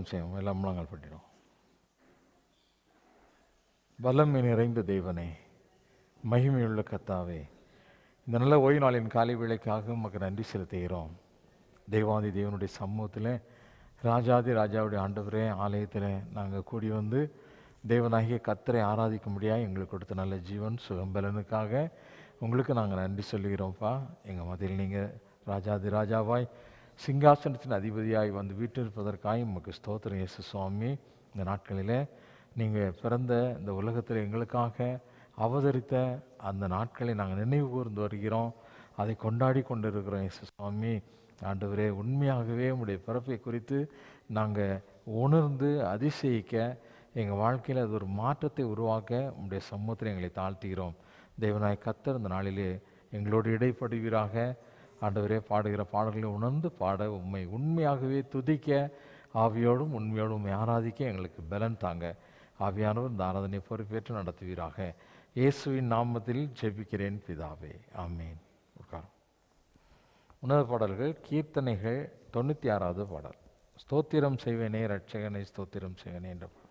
ஸ்தோத்திரம் செய்வோம். எல்லாம் முழங்கால் பட்டிடும். வல்லமை நிறைந்த தேவனே, மகிமையுள்ள கர்த்தாவே, இந்த நல்ல ஓய்வு நாளின் காலை வேளைக்காக உமக்கு நன்றி செலுத்துகிறோம். தெய்வாதி தேவனுடைய சமூகத்தில், ராஜாதி ராஜாவுடைய ஆண்டவரே ஆலயத்தில் நாங்கள் கூடி வந்து தேவனாகிய கர்த்தரை ஆராதிக்க முடியாது எங்களுக்கு கொடுத்த நல்ல ஜீவன் சுகம்பலனுக்காக உங்களுக்கு நாங்கள் நன்றி சொல்லுகிறோம்ப்பா. எங்கள் மத்தியில் நீங்கள் ராஜாதி ராஜாவாய் சிங்காசனத்தின் அதிபதியாய் வந்து வீட்டிருப்பதற்காக உமக்கு ஸ்தோத்திரம் இயேசு சுவாமி. இந்த நாட்களில் நீங்கள் பிறந்த இந்த உலகத்தில் எங்களுக்காக அவதரித்த அந்த நாட்களை நாங்கள் நினைவு கூர்ந்து வருகிறோம். அதை கொண்டாடி கொண்டிருக்கிறோம் இயேசு சுவாமி. ஆண்டவரே, உண்மையாகவே உங்களுடைய பிறப்பை குறித்து நாங்கள் உணர்ந்து அதிசயிக்க, எங்கள் வாழ்க்கையில் அது ஒரு மாற்றத்தை உருவாக்க உங்களுடைய சமூகத்தில் எங்களை தாழ்த்துகிறோம். தேவனாய் கர்த்தர் இந்த நாளிலே எங்களோடு இடைப்படுவீராக. ஆண்டவரே, பாடுகிற பாடல்களை உணர்ந்து பாட, உண்மை உண்மையாகவே துதிக்க, ஆவியோடும் உண்மையோடும் உண்மை ஆராதிக்க எங்களுக்கு பலன் தாங்க. ஆவியானவர் இந்த ஆராதனை பொறுப்பேற்று நடத்துவீராக. இயேசுவின் நாமத்தில் ஜெபிக்கிறேன் பிதாவே, ஆமேன். உட்காரம். உன்னத பாடல்கள் கீர்த்தனைகள் 96வது பாடல். ஸ்தோத்திரம் செய்வேனே ரட்சகனை ஸ்தோத்திரம் செய்வேனே என்ற பாடல்.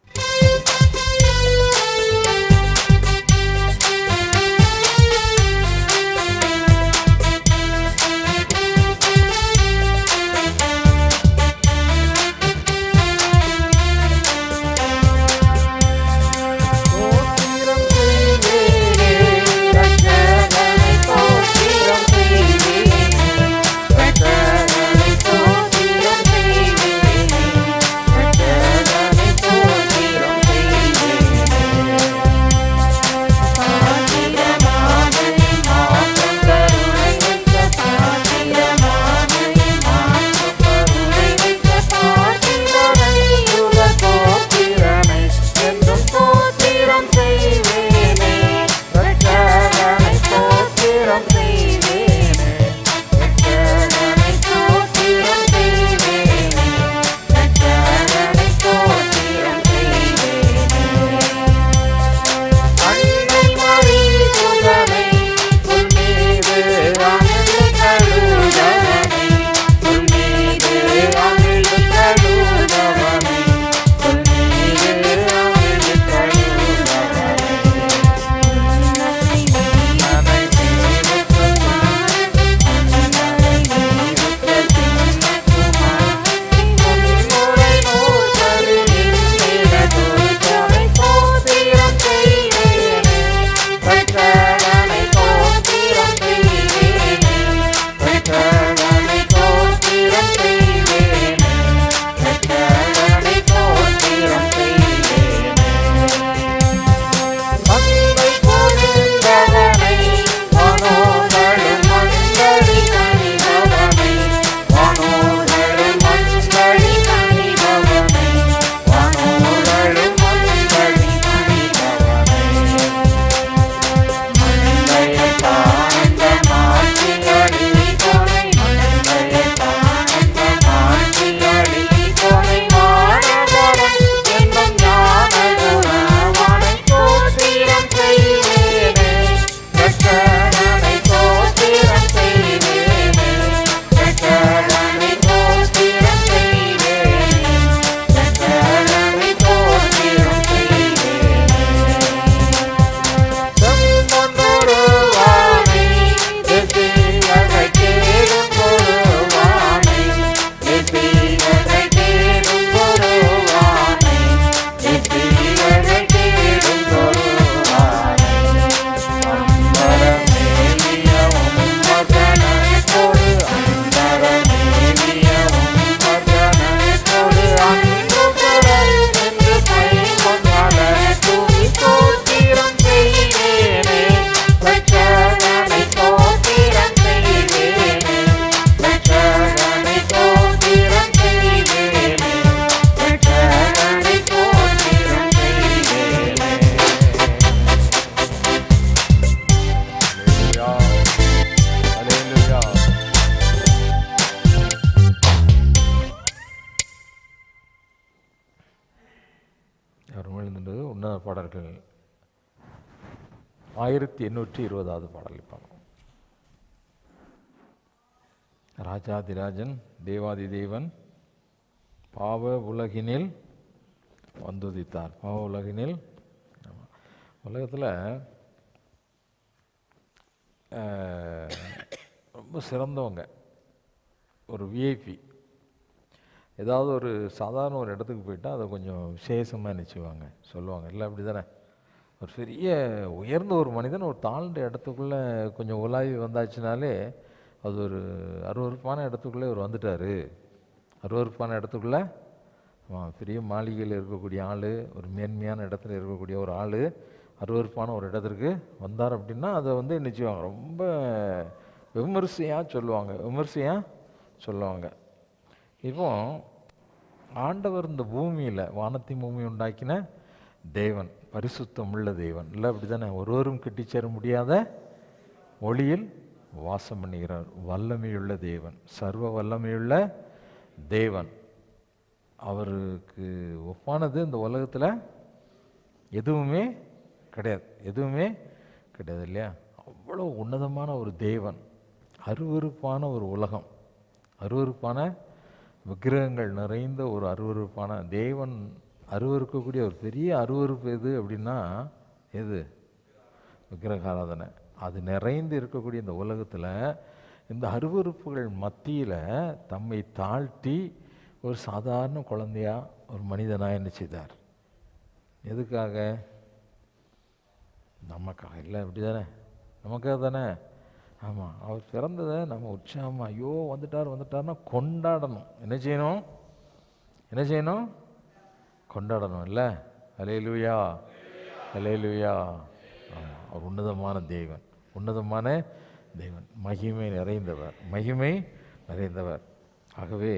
பாடல்கள் 1820வது பாடல். இப்போ ராஜாதிராஜன் தேவாதி தேவன் பாவ உலகினில் வந்துதித்தார். பாவ உலகினில், உலகத்தில் ரொம்ப சிறந்தவங்க, ஒரு விஐபி, ஏதாவது ஒரு சாதாரண ஒரு இடத்துக்கு போயிட்டால் அதை கொஞ்சம் விசேஷமாக நினச்சிவாங்க, சொல்லுவாங்க. இல்லை அப்படி தானே? ஒரு பெரிய உயர்ந்த ஒரு மனிதன் ஒரு தாழ்ந்த இடத்துக்குள்ளே கொஞ்சம் உலாவி வந்தாச்சுனாலே அது ஒரு அருவருப்பான இடத்துக்குள்ளே இவர் வந்துட்டார். அருவருப்பான இடத்துக்குள்ளே, பெரிய மாளிகையில் இருக்கக்கூடிய ஆள், ஒரு மேன்மையான இடத்துல இருக்கக்கூடிய ஒரு ஆள் அருவருப்பான ஒரு இடத்திற்கு வந்தார் அப்படின்னா அதை வந்து நிச்சயவாங்க, ரொம்ப விமர்சையாக சொல்லுவாங்க. இப்போ ஆண்டவர் இந்த பூமியில், வானத்தையும் பூமி உண்டாக்கின தேவன், பரிசுத்தம் உள்ள தேவன், இல்லை அப்படி தானே? ஒருவரும் கிட்டிச்சேர முடியாத ஒளியில் வாசம் பண்ணுகிறார். வல்லமையுள்ள தேவன், சர்வ வல்லமையுள்ள தேவன். அவருக்கு ஒப்பானது இந்த உலகத்தில் எதுவுமே கிடையாது இல்லையா? அவ்வளோ உன்னதமான ஒரு தேவன், அருவருப்பான ஒரு உலகம், அருவருப்பான விக்கிரகங்கள் நிறைந்த ஒரு அருவருப்பான தேவன். அருவருக்கக்கூடிய ஒரு பெரிய அருவருப்பு எது அப்படின்னா, எது? விக்கிரக ஆராதனை. அது நிறைந்து இருக்கக்கூடிய இந்த உலகத்தில் இந்த அருவருப்புகள் மத்தியில் தம்மை தாழ்த்தி ஒரு சாதாரண குழந்தையா, ஒரு மனிதனாக என்ன செய்தார்? எதுக்காக? நமக்காக. இல்லை அப்படி தானே? நமக்காக தானே? ஆமாம். அவர் பிறந்ததை நம்ம உற்சாகமாக, ஐயோ வந்துட்டார்னா கொண்டாடணும். என்ன செய்யணும்? கொண்டாடணும். இல்லை? அல்லேலூயா, அல்லேலூயா. ஆமாம், அவர் உன்னதமான தேவன், மகிமை நிறைந்தவர். ஆகவே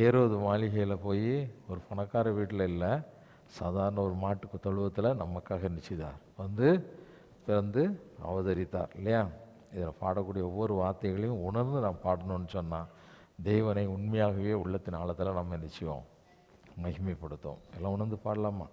ஏரோது மாளிகையில் போய் ஒரு பணக்கார வீட்டில் இல்லை, சாதாரண ஒரு மாட்டுக்கு தொழுவத்தில் நமக்காக நிச்சயித்தார், வந்து பிறந்து அவதரித்தார் இல்லையா? இதில் பாடக்கூடிய ஒவ்வொரு வார்த்தைகளையும் உணர்ந்து நாம் பாடணும்னு சொன்னால் தேவனை உண்மையாகவே உள்ளத்தின் ஆழத்தில் நம்ம நிச்சயம் மகிமைப்படுத்தும். எல்லாம் உணர்ந்து பாடலாமா?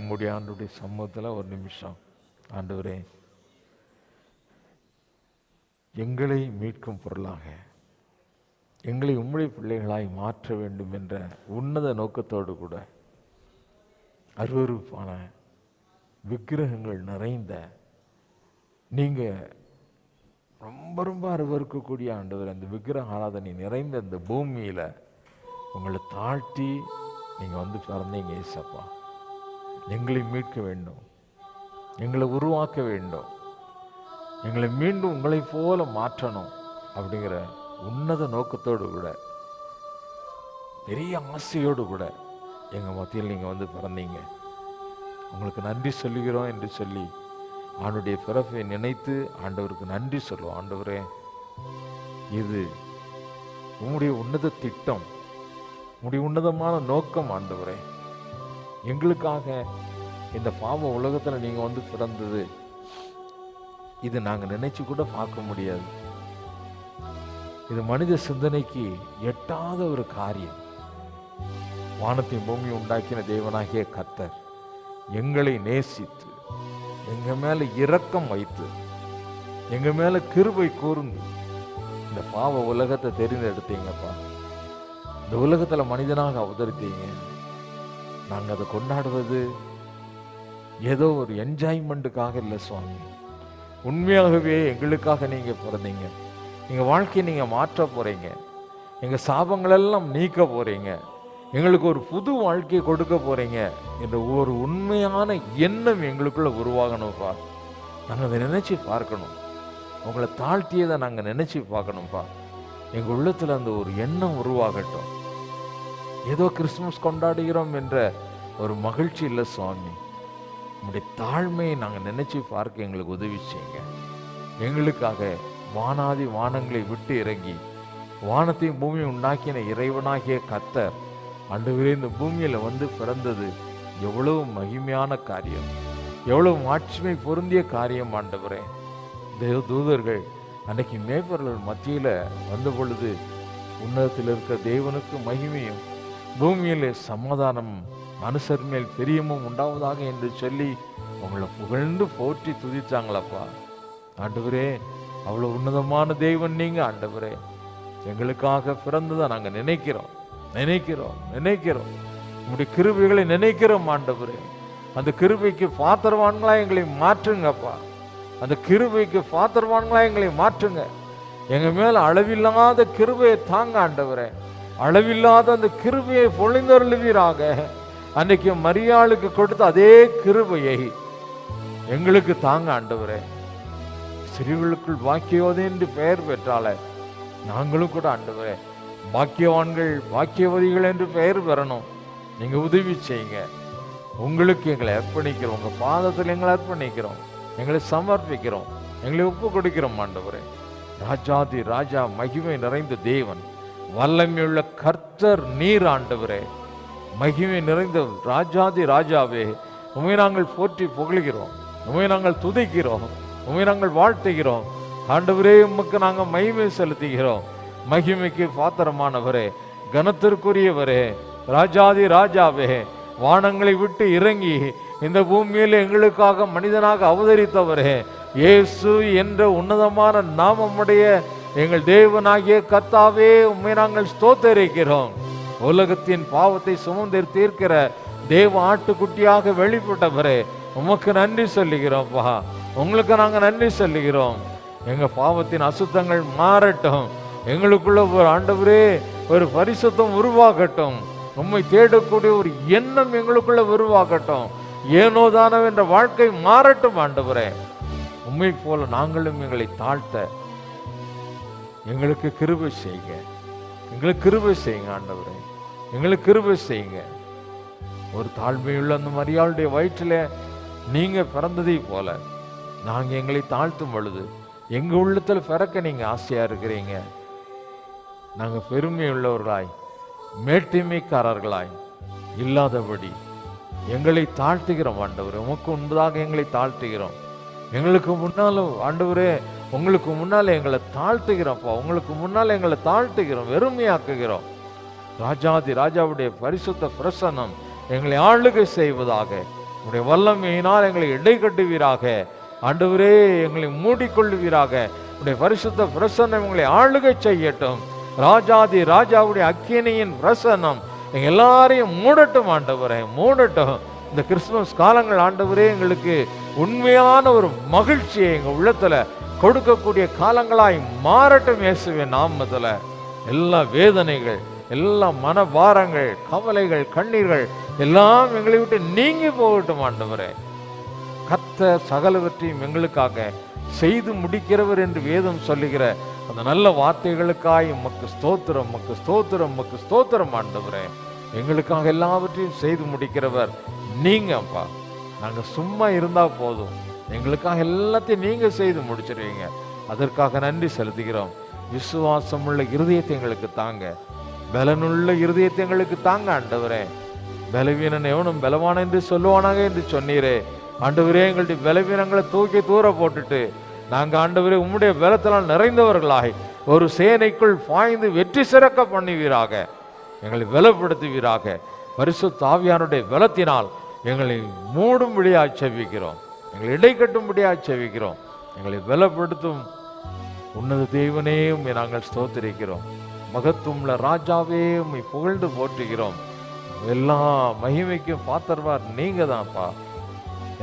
உங்களுடைய ஆண்டுடைய சமூகத்தில் ஒரு நிமிஷம், ஆண்டவரே எங்களை மீட்கும் பொருளாக எங்களை உம்முடைய பிள்ளைகளாய் மாற்ற வேண்டும் என்ற உன்னத நோக்கத்தோடு கூட அருவருப்பான விக்கிரகங்கள் நிறைந்த, நீங்கள் ரொம்ப ரொம்ப அருவருக்கக்கூடிய ஆண்டவர் அந்த விக்கிரக ஆராதனை நிறைந்த இந்த பூமியில் உங்களை தாழ்த்தி நீங்கள் வந்து பிறந்தீங்க. ஏசப்பா, எங்களை மீட்க வேண்டும், எங்களை உருவாக்க வேண்டும், எங்களை மீண்டும் உங்களை போல மாற்றணும் அப்படிங்கிற உன்னத நோக்கத்தோடு கூட பெரிய ஆசையோடு கூட எங்கள் மத்தியில் நீங்கள் வந்து பிறந்தீங்க. உங்களுக்கு நன்றி சொல்லுகிறோம் என்று சொல்லி ஆண்டுடைய பிறப்பை நினைத்து ஆண்டவருக்கு நன்றி சொல்லுவோம். ஆண்டவரே, இது உங்களுடைய உன்னத திட்டம், உங்களுடைய உன்னதமான நோக்கம். ஆண்டவரே, எங்களுக்காக இந்த பாவ உலகத்தில் நீங்கள் வந்து பிறந்தது, இது நாங்கள் நினைச்சு கூட பார்க்க முடியாது. இது மனித சிந்தனைக்கு எட்டாத ஒரு காரியம். வானத்தையும் பூமியை உண்டாக்கின தேவனாகிய கர்த்தர் எங்களை நேசித்து எங்கள் மேலே இரக்கம் வைத்து எங்கள் மேலே கிருபை கூர்ந்து இந்த பாவ உலகத்தை தெரிந்தெடுத்தீங்கப்பா. இந்த உலகத்தில் மனிதனாக அவதரித்தீங்க. நாங்கள் அதை கொண்டாடுவது ஏதோ ஒரு என்ஜாய்மெண்ட்டுக்காக இல்லை சுவாமி. உண்மையாகவே எங்களுக்காக நீங்கள் பிறந்தீங்க. எங்கள் வாழ்க்கையை நீங்கள் மாற்ற போகிறீங்க. எங்கள் சாபங்களெல்லாம் நீக்க போகிறீங்க. எங்களுக்கு ஒரு புது வாழ்க்கையை கொடுக்க போகிறீங்க என்ற ஒரு உண்மையான எண்ணம் எங்களுக்குள்ளே உருவாகணும்ப்பா. நாங்கள் அதை நினச்சி பார்க்கணும். உங்களை தாழ்த்தியதை நாங்கள் நினச்சி பார்க்கணும்ப்பா. எங்கள் உள்ளத்தில் அந்த ஒரு எண்ணம் உருவாகட்டும். ஏதோ கிறிஸ்துமஸ் கொண்டாடுகிறோம் என்ற ஒரு மகிழ்ச்சி இல்லை சுவாமி. உங்களுடைய தாழ்மையை நாங்கள் நினச்சி பார்க்க எங்களுக்கு உதவி செய்யுங்க. எங்களுக்காக வானாதி வானங்களை விட்டு இறங்கி வானத்தையும் பூமியை உண்டாக்கின இறைவனாகிய கர்த்தர் ஆண்டவரே இந்த பூமியில் வந்து பிறந்தது எவ்வளவு மகிமையான காரியம், எவ்வளவு மாட்சிமை பொருந்திய காரியம். ஆண்டவரே, தேவ தூதர்கள் அன்னைக்கு மேய்ப்பர்கள் மத்தியில் வந்த பொழுது உன்னதத்தில் இருக்கிற தேவனுக்கு மகிமையும் பூமியிலே சமாதானம் மனுஷர் மேல் பிரியமும் உண்டாவதாக என்று சொல்லி உங்களை புகழ்ந்து போற்றி துதித்தாங்களப்பா. ஆண்டவரே, அவ்வளோ உன்னதமான தெய்வன் நீங்கள். ஆண்டவரே, எங்களுக்காக பிறந்ததை நாங்கள் நினைக்கிறோம். உங்களுடைய கிருபைகளை நினைக்கிறோம். ஆண்டவரே, அந்த கிருபைக்கு பாத்திரவான்களா எங்களை மாற்றுங்கப்பா. அந்த கிருபைக்கு பாத்திரவான்களா எங்களை மாற்றுங்க. எங்கள் மேல அளவில்லாத கிருபையை தாங்க ஆண்டவரே. அளவில்லாத அந்த கிருபையை பொழிந்தருளுவீராக. அன்னைக்கு மரியாளுக்கு கொடுத்த அதே கிருபையை எங்களுக்கு தாங்க ஆண்டவரே. சிறுவர்களுக்குள் பாக்கியவதி என்று பெயர் பெற்றால நாங்களும் கூட ஆண்டவரே பாக்கியவான்கள் பாக்கியவதிகள் என்று பெயர் பெறணும். நீங்க உதவி செய்யுங்க. உங்களுக்கு எங்களை அர்ப்பணிக்கிறோம். உங்க பாதத்தில் எங்களை அர்ப்பணிக்கிறோம். எங்களை சமர்ப்பிக்கிறோம். எங்களை ஒப்பு கொடுக்கிறோம். ஆண்டவரே, ராஜாதி ராஜா, மகிமை நிறைந்த தேவன், வல்லமையுள்ள கர்த்தர் நீர். ஆண்டவரே, மகிமை நிறைந்த ராஜாதி ராஜாவே, உண்மை நாங்கள் போற்றி புகழ்கிறோம். உண்மை நாங்கள் துதிக்கிறோம். உண்மை நாங்கள் வாழ்த்துகிறோம். ஆண்டவரே, உமக்கு நாங்கள் மகிமை செலுத்துகிறோம். மகிமைக்கு பாத்திரமானவரே, கனத்திற்குரியவரே, ராஜாதி ராஜாவே, வானங்களை விட்டு இறங்கி இந்த பூமியில் எங்களுக்காக மனிதனாக அவதரித்தவரே, இயேசு என்ற உன்னதமான நாமமுடைய எங்கள் தேவனாகிய கர்த்தாவே, உம்மை நாங்கள் ஸ்தோத்திரிக்கிறோம். உலகத்தின் பாவத்தை சுமந்து தீர்க்கிற தேவ ஆட்டுக்குட்டியாக வெளிப்பட்டவரே, உமக்கு நன்றி சொல்லுகிறோம்ப்பா. உங்களுக்கு நாங்கள் நன்றி சொல்லுகிறோம். எங்கள் பாவத்தின் அசுத்தங்கள் மாறட்டும். எங்களுக்குள்ள ஒரு ஆண்டவரே ஒரு பரிசுத்தம் உருவாகட்டும். உம்மை தேடக்கூடிய ஒரு எண்ணம் எங்களுக்குள்ள உருவாகட்டும். ஏனோதானோ என்ற வாழ்க்கை மாறட்டும். ஆண்டவரே, உம்மை போல நாங்களும் எங்களை தாழ்த்த எங்களுக்கு கிருபை செய்யுங்க. எங்களுக்கு கிருபை செய்யுங்க ஆண்டவரே, எங்களுக்கு கிருபை செய்யுங்க. ஒரு தாழ்மையுள்ள அந்த மரியாளுடைய வயிற்றில் நீங்க பிறந்ததை போல நாங்க எங்களை தாழ்த்தும் பொழுது எங்க உள்ளத்தில் பிறக்க நீங்க ஆசையா இருக்கிறீங்க. நாங்க பெருமை உள்ளவர்களாய் மேட்டிமைக்காரர்களாய் இல்லாதபடி எங்களை தாழ்த்துகிறோம். ஆண்டவரே, உமக்கு முன்பதாக எங்களை தாழ்த்துகிறோம். எங்களுக்கு முன்னாலும் ஆண்டவரே, உங்களுக்கு முன்னால எங்களை தாழ்த்துகிறோம்ப்பா. உங்களுக்கு முன்னால எங்களை தாழ்த்துகிறோம், வெறுமையாக்குகிறோம். ராஜாதி ராஜாவுடைய பரிசுத்த பிரசன்னம் எங்களை ஆளுகை செய்வதாக. உடைய வல்லமையினால் எங்களை இடை கட்டுவீராக. ஆண்டவரே, எங்களை மூடிக்கொள்ளுவீராக. உடைய பரிசுத்த பிரசன்னம் எங்களை ஆளுகை செய்யட்டும். ராஜாதி ராஜாவுடைய அக்கினியின் பிரசன்னம் எங்க எல்லாரையும் மூடட்டும் ஆண்டவரே, மூடட்டும். இந்த கிறிஸ்துமஸ் காலங்கள் ஆண்டவரே எங்களுக்கு உண்மையான ஒரு மகிழ்ச்சியை எங்க உள்ளத்துல கொடுக்கக்கூடிய காலங்களாய் மாறட்டும் இயேசுவின் நாமத்துல. எல்லா வேதனைகள், எல்லா மனபாரங்கள், கவலைகள், கண்ணீர்கள் எல்லாம் எங்களை விட்டு நீங்கி போகட்டும் ஆண்டவரே. கர்த்தர் சகலவற்றையும் எங்களுக்காக செய்து முடிக்கிறவர் என்று வேதம் சொல்லுகிற அந்த நல்ல வார்த்தைகளுக்காய் உமக்கு ஸ்தோத்திரம், உமக்கு ஸ்தோத்திரம், உமக்கு ஸ்தோத்திரம் ஆண்டவரே. எங்களுக்காக எல்லாவற்றையும் செய்து முடிக்கிறவர் நீங்க அப்பா. நாங்க சும்மா இருந்தா போதும், எங்களுக்காக எல்லாத்தையும் நீங்க செய்து முடிச்சிருவீங்க. அதற்காக நன்றி செலுத்துகிறோம். விசுவாசம் உள்ள இருதயத்தை எங்களுக்கு தாங்க, பலனுள்ள இருதயத்தை எங்களுக்கு தாங்க ஆண்டவரே. பலவீனன் எவனும் பலவான் என்று சொல்லுவானாங்க என்று சொன்னீரே ஆண்டவரே. எங்களுடைய பலவீனங்களை தூக்கி தூர போட்டுட்டு நாங்கள் ஆண்டவரே உம்முடைய பலத்தினால் நிறைந்தவர்களாய் ஒரு சேனைக்குள் பாய்ந்து வெற்றி சிறக்க பண்ணுவீராக. எங்களை பலப்படுத்துவீராக. பரிசுத்த ஆவியானுடைய பலத்தினால் எங்களை மூடும்படியாக செபிக்கிறோம், எங்களை இடை கட்டும்படியாக செபிக்கிறோம். எங்களை பலப்படுத்தும் உன்னத தேவனே உம்மை நாங்கள் ஸ்தோத்திரிக்கிறோம். மகத்துவமுள்ள ராஜாவே உம்மை புகழ்ந்து போற்றுகிறோம். எல்லா மகிமைக்கும் பாத்திரவார் நீங்க தான்ப்பா.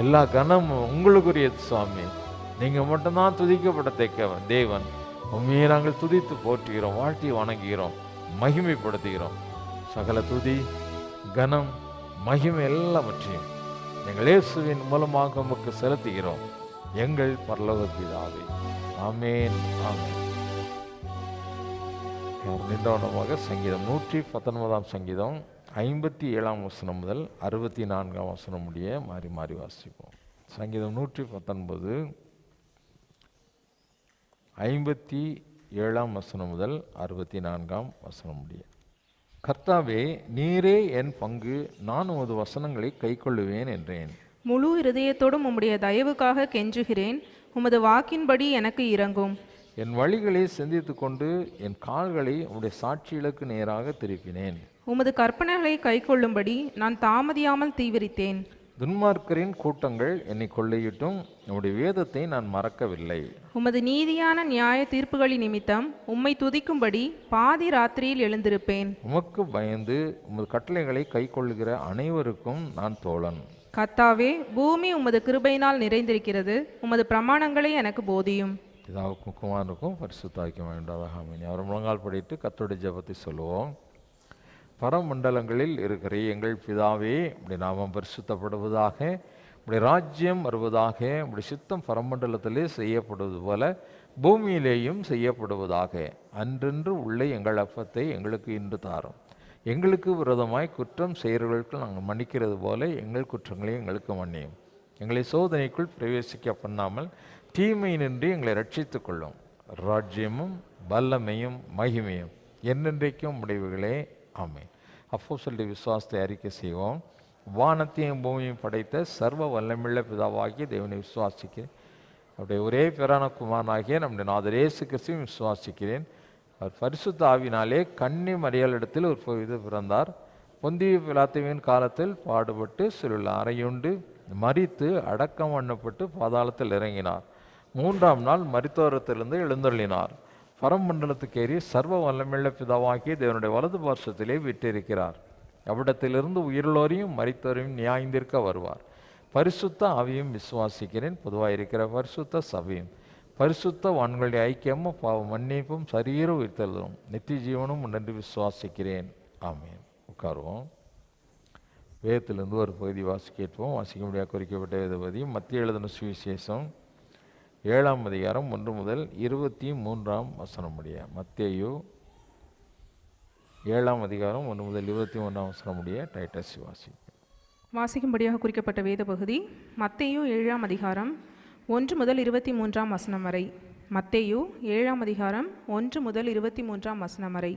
எல்லா கனமும் உங்களுக்குரியது சுவாமி. நீங்க மட்டும்தான் துதிக்கப்படத்தக்க தேவன். உண்மையை நாங்கள் துதித்து போற்றுகிறோம், வாழ்த்தி வணங்குகிறோம், மகிமைப்படுத்துகிறோம். சகல துதி, கனம், மகிமை எல்லாவற்றையும் எங்கள் இயேசுவின் மூலமாக உமக்கு செலுத்துகிறோம், எங்கள் பரலோக பிதாவே. ஆமேன், ஆமேன். நின்றவனமாக சங்கீதம் 119 சங்கீதம் 57 வசனம் முதல் 64 வசனம் முடிய மாறி மாறி வாசிப்போம். சங்கீதம் 119 57 வசனம் முதல் 64 வசனம் முடிய. கர்த்தாவே, நீரே என் பங்கு, நான் உமது வசனங்களை கைக்கொள்ளுவேன் என்றேன். முழு இருதயத்தோடும் உம்முடைய தயவுக்காக கெஞ்சுகிறேன், உமது வாக்கின்படி எனக்கு இரங்கும். என் வழிகளை சிந்தித்து கொண்டு என் கால்களை உம்முடைய சாட்சிகளுக்கு நேராக திருப்பினேன். உமது கற்பனைகளை கைக்கொள்ளும்படி நான் தாமதியாமல் தீவிரித்தேன். துன்மார்க்கரின் கூட்டங்கள் என்னை கொள்ளையிட்டும் உம்முடைய வேதத்தை நான் மறக்கவில்லை. உமது நீதியான நியாய தீர்ப்புகளின் நிமித்தம் உம்மை துதிக்கும்படி பாதி ராத்திரியில் எழுந்திருப்பேன். உமக்கு பயந்து உமது கட்டளைகளை கைக்கொள்ளுகிற அனைவருக்கும் நான் தோழன். கர்த்தாவே, பூமி உமது கிருபையினால் நிறைந்திருக்கிறது, உமது பிரமாணங்களை எனக்கு போதியும். பிதாவுக்கும் குமாரனுக்கும் பரிசுத்தாவிக்கும் வேண்டாதாக ஆமென். அவர் முழங்கால் படிட்டு கர்த்தருடைய ஜெபத்தை சொல்லுவோம். பரமண்டலங்களில் இருக்கிற எங்கள் பிதாவே, உம்முடைய நாமம் பரிசுத்தப்படுவதாக, உம்முடைய ராஜ்யம் வருவதாக, உம்முடைய சித்தம் பரமண்டலத்திலே செய்யப்படுவது போல பூமியிலேயும் செய்யப்படுவதாக. அன்றென்று உள்ள எங்கள் அப்பத்தை எங்களுக்கு இன்று தாரும். எங்களுக்கு விரோதமாய் குற்றம் செய்கிறவர்களுக்கு நாங்கள் மன்னிக்கிறது போல எங்கள் குற்றங்களை எங்களுக்கு மன்னியும். எங்களை சோதனைக்குள் பிரவேசிக்க பண்ணாமல் தீமையினின்றி எங்களை ரட்சித்துக் கொள்ளும். ராஜ்யமும் வல்லமையும் மகிமையும் என்னென்றைக்கும் முடிவுகளே, ஆமென். அப்போஸ்தலருடைய விசுவாசத்தை அறிக்கை செய்வோம். வானத்தையும் பூமியையும் படைத்த சர்வ வல்லமையுள்ள பிதாவாகிய தேவனை விசுவாசிக்கிறேன். அவருடைய ஒரே பேரான குமாரனாகிய நம்முடைய நாதர் இயேசு கிறிஸ்துவையும் விசுவாசிக்கிறேன். அவர் பரிசுத்த ஆவினாலே கன்னி மரியாளிடத்தில் ஒரு இது பிறந்தார். பொந்திய பிலாத்துவின் காலத்தில் பாடுபட்டு சிலுவையில் அறையுண்டு மரித்து அடக்கம் பண்ணப்பட்டு பாதாளத்தில் இறங்கினார். 3ஆம் நாள் மரித்தோரத்திலிருந்து எழுந்தருளினார். பரமண்டலத்துக்கு ஏறி சர்வ வல்லமையுள்ள பிதாவாகிய தேவனுடைய வலது பார்சத்திலே விட்டிருக்கிறார். அவ்விடத்திலிருந்து உயிரோரையும் மரித்தோரையும் நியாயந்திருக்க வருவார். பரிசுத்த ஆவியும் விசுவாசிக்கிறேன். பொதுவாக இருக்கிற பரிசுத்த சபையும் பரிசுத்த வான்களுடைய ஐக்கியமும் பாவ மன்னிப்பும் சரீர உயிர்த்தலும் நித்திய ஜீவனும் உண்டு விசுவாசிக்கிறேன். ஆமேன். உட்காருவோம். வேதத்திலிருந்து ஒரு பகுதி கேட்போம். வாசிக்க முடியாது குறிக்கப்பட்ட வேத பகுதி மத்திய எழுதின சுவிசேஷம் 7ஆம் அதிகாரம் 1 முதல் 23ஆம் வசனம் முடிய. மத்தேயு 7ஆம் அதிகாரம் 1 முதல் 23ஆம் வசனம் முடிய. டைட்டஸ் வாசிக்கும்படியாக குறிக்கப்பட்ட வேத பகுதி மத்தேயு 7ஆம் அதிகாரம் 1 முதல் 23ஆம் வசனம் வரை. மத்தேயு 7ஆம் அதிகாரம் 1 முதல் 23ஆம் வசனம் வரை.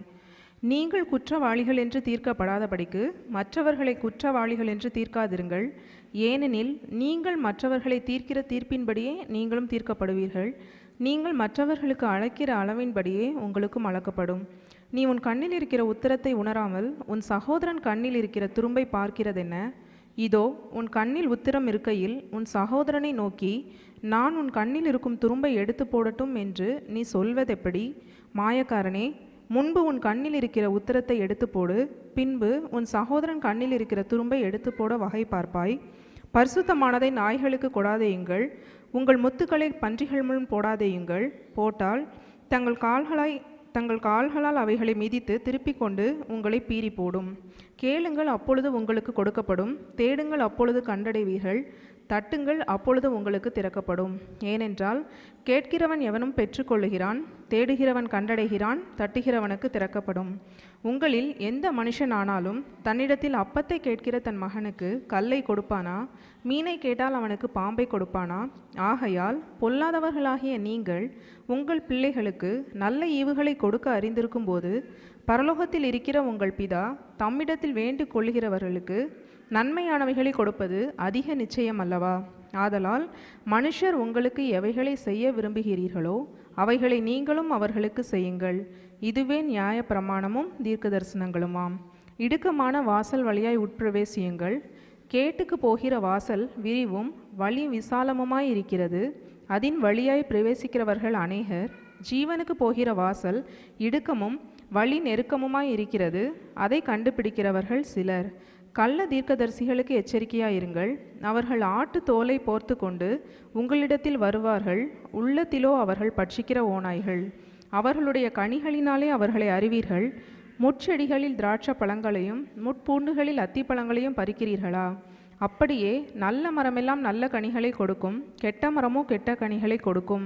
நீங்கள் குற்றவாளிகள் என்று தீர்க்கப்படாதபடிக்கு மற்றவர்களை குற்றவாளிகள் என்று தீர்க்காதிருங்கள். ஏனெனில் நீங்கள் மற்றவர்களை தீர்க்கிற தீர்ப்பின்படியே நீங்களும் தீர்க்கப்படுவீர்கள். நீங்கள் மற்றவர்களுக்கு அளக்கிற அளவின்படியே உங்களுக்கும் அளக்கப்படும். நீ உன் கண்ணில் இருக்கிற உத்தரத்தை உணராமல் உன் சகோதரன் கண்ணில் இருக்கிற துரும்பை பார்க்கிறதென்ன? இதோ உன் கண்ணில் உத்திரம் இருக்கையில் உன் சகோதரனை நோக்கி, நான் உன் கண்ணில் இருக்கும் துரும்பை எடுத்து போடட்டும் என்று நீ சொல்வதெப்படி? மாயக்காரனே, முன்பு உன் கண்ணில் இருக்கிற உத்திரத்தை எடுத்து போடு, பின்பு உன் சகோதரன் கண்ணில் இருக்கிற துரும்பை எடுத்து போட வகை பார்ப்பாய். பரிசுத்தமானதை நாய்களுக்கு கொடாதேயுங்கள், உங்கள் முத்துக்களை பன்றிகள் முன் போடாதேயுங்கள். போட்டால் தங்கள் கால்களால் அவைகளை மிதித்து திருப்பிக் கொண்டு உங்களை பீறி போடும். கேளுங்கள், அப்பொழுது உங்களுக்கு கொடுக்கப்படும். தேடுங்கள், அப்பொழுது கண்டடைவீர்கள். தட்டுங்கள், அப்பொழுது உங்களுக்கு திறக்கப்படும். ஏனென்றால் கேட்கிறவன் எவனும் பெற்றுக்கொள்ளுகிறான், தேடுகிறவன் கண்டடைகிறான், தட்டுகிறவனுக்கு திறக்கப்படும். உங்களில் எந்த மனுஷனானாலும் தன்னிடத்தில் அப்பத்தை கேட்கிற தன் மகனுக்கு கல்லை கொடுப்பானா? மீனை கேட்டால் அவனுக்கு பாம்பை கொடுப்பானா? ஆகையால் பொல்லாதவர்களாகிய நீங்கள் உங்கள் பிள்ளைகளுக்கு நல்ல ஈவுகளை கொடுக்க அறிந்திருக்கும் போது, பரலோகத்தில் இருக்கிற உங்கள் பிதா தம்மிடத்தில் வேண்டிக் கொள்ளுகிறவர்களுக்கு நன்மையானவைகளை கொடுப்பது அதிக நிச்சயம் அல்லவா? ஆதலால் மனுஷர் உங்களுக்கு எவைகளை செய்ய விரும்புகிறீர்களோ அவைகளை நீங்களும் அவர்களுக்கு செய்யுங்கள். இதுவே நியாய பிரமாணமும் தீர்க்க தரிசனங்களுமாம். இடுக்கமான வாசல் வழியாய் உட்பிரவேசியுங்கள். கேட்டுக்கு போகிற வாசல் விரிவும் வழி விசாலமுமாய் இருக்கிறது, அதின் வழியாய் பிரவேசிக்கிறவர்கள் அநேகர். ஜீவனுக்கு போகிற வாசல் இடுக்கமும் வழி நெருக்கமுமாய் இருக்கிறது, அதை கண்டுபிடிக்கிறவர்கள் சிலர். கள்ள தீர்க்கதரிசிகளுக்கு எச்சரிக்கையாயிருங்கள். அவர்கள் ஆட்டு தோலை போர்த்து கொண்டு உங்களிடத்தில் வருவார்கள், உள்ளத்திலோ அவர்கள் பட்சிக்கிற ஓநாய்கள். அவர்களுடைய கனிகளினாலே அவர்களை அறிவீர்கள். முட்செடிகளில் திராட்சை பழங்களையும் முட்பூண்டுகளில் அத்திப்பழங்களையும் பறிக்கிறீர்களா? அப்படியே நல்ல மரமெல்லாம் நல்ல கனிகளை கொடுக்கும், கெட்ட மரமோ கெட்ட கனிகளை கொடுக்கும்.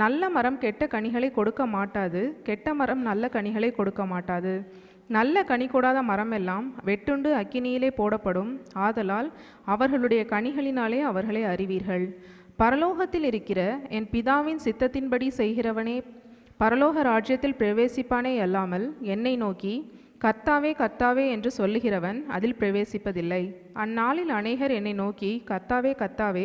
நல்ல மரம் கெட்ட கனிகளை கொடுக்க மாட்டாது, கெட்ட மரம் நல்ல கனிகளை கொடுக்க மாட்டாது. நல்ல கனி கொடாத மரமெல்லாம் வெட்டுண்டு அக்கினியிலே போடப்படும். ஆதலால் அவர்களுடைய கனிகளினாலே அவர்களை அறிவீர்கள். பரலோகத்தில் இருக்கிற என் பிதாவின் சித்தத்தின்படி செய்கிறவனே பரலோக ராஜ்யத்தில் பிரவேசிப்பானே அல்லாமல் என்னை நோக்கி கர்த்தாவே கர்த்தாவே என்று சொல்லுகிறவன் அதில் பிரவேசிப்பதில்லை. அந்நாளில் அநேகர் என்னை நோக்கி, கர்த்தாவே கர்த்தாவே,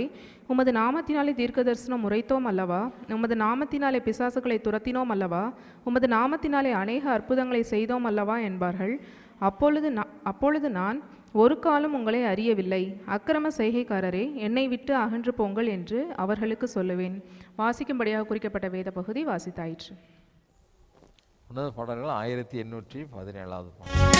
உமது நாமத்தினாலே தீர்க்கதரிசனம் உரைத்தோம் அல்லவா? உமது நாமத்தினாலே பிசாசுகளை துரத்தினோம் அல்லவா? உமது நாமத்தினாலே அநேக அற்புதங்களை செய்தோம் அல்லவா என்பார்கள். அப்பொழுது நான், ஒரு காலம் உங்களை அறியவில்லை, அக்கிரம செய்கைக்காரரே, என்னை விட்டு அகன்று போங்கள் என்று அவர்களுக்கு சொல்லுவேன். வாசிக்கும்படியாக குறிக்கப்பட்ட வேத பகுதி வாசித்தாயிற்று. உன்னத பாடல்கள் 1817 பாடல்.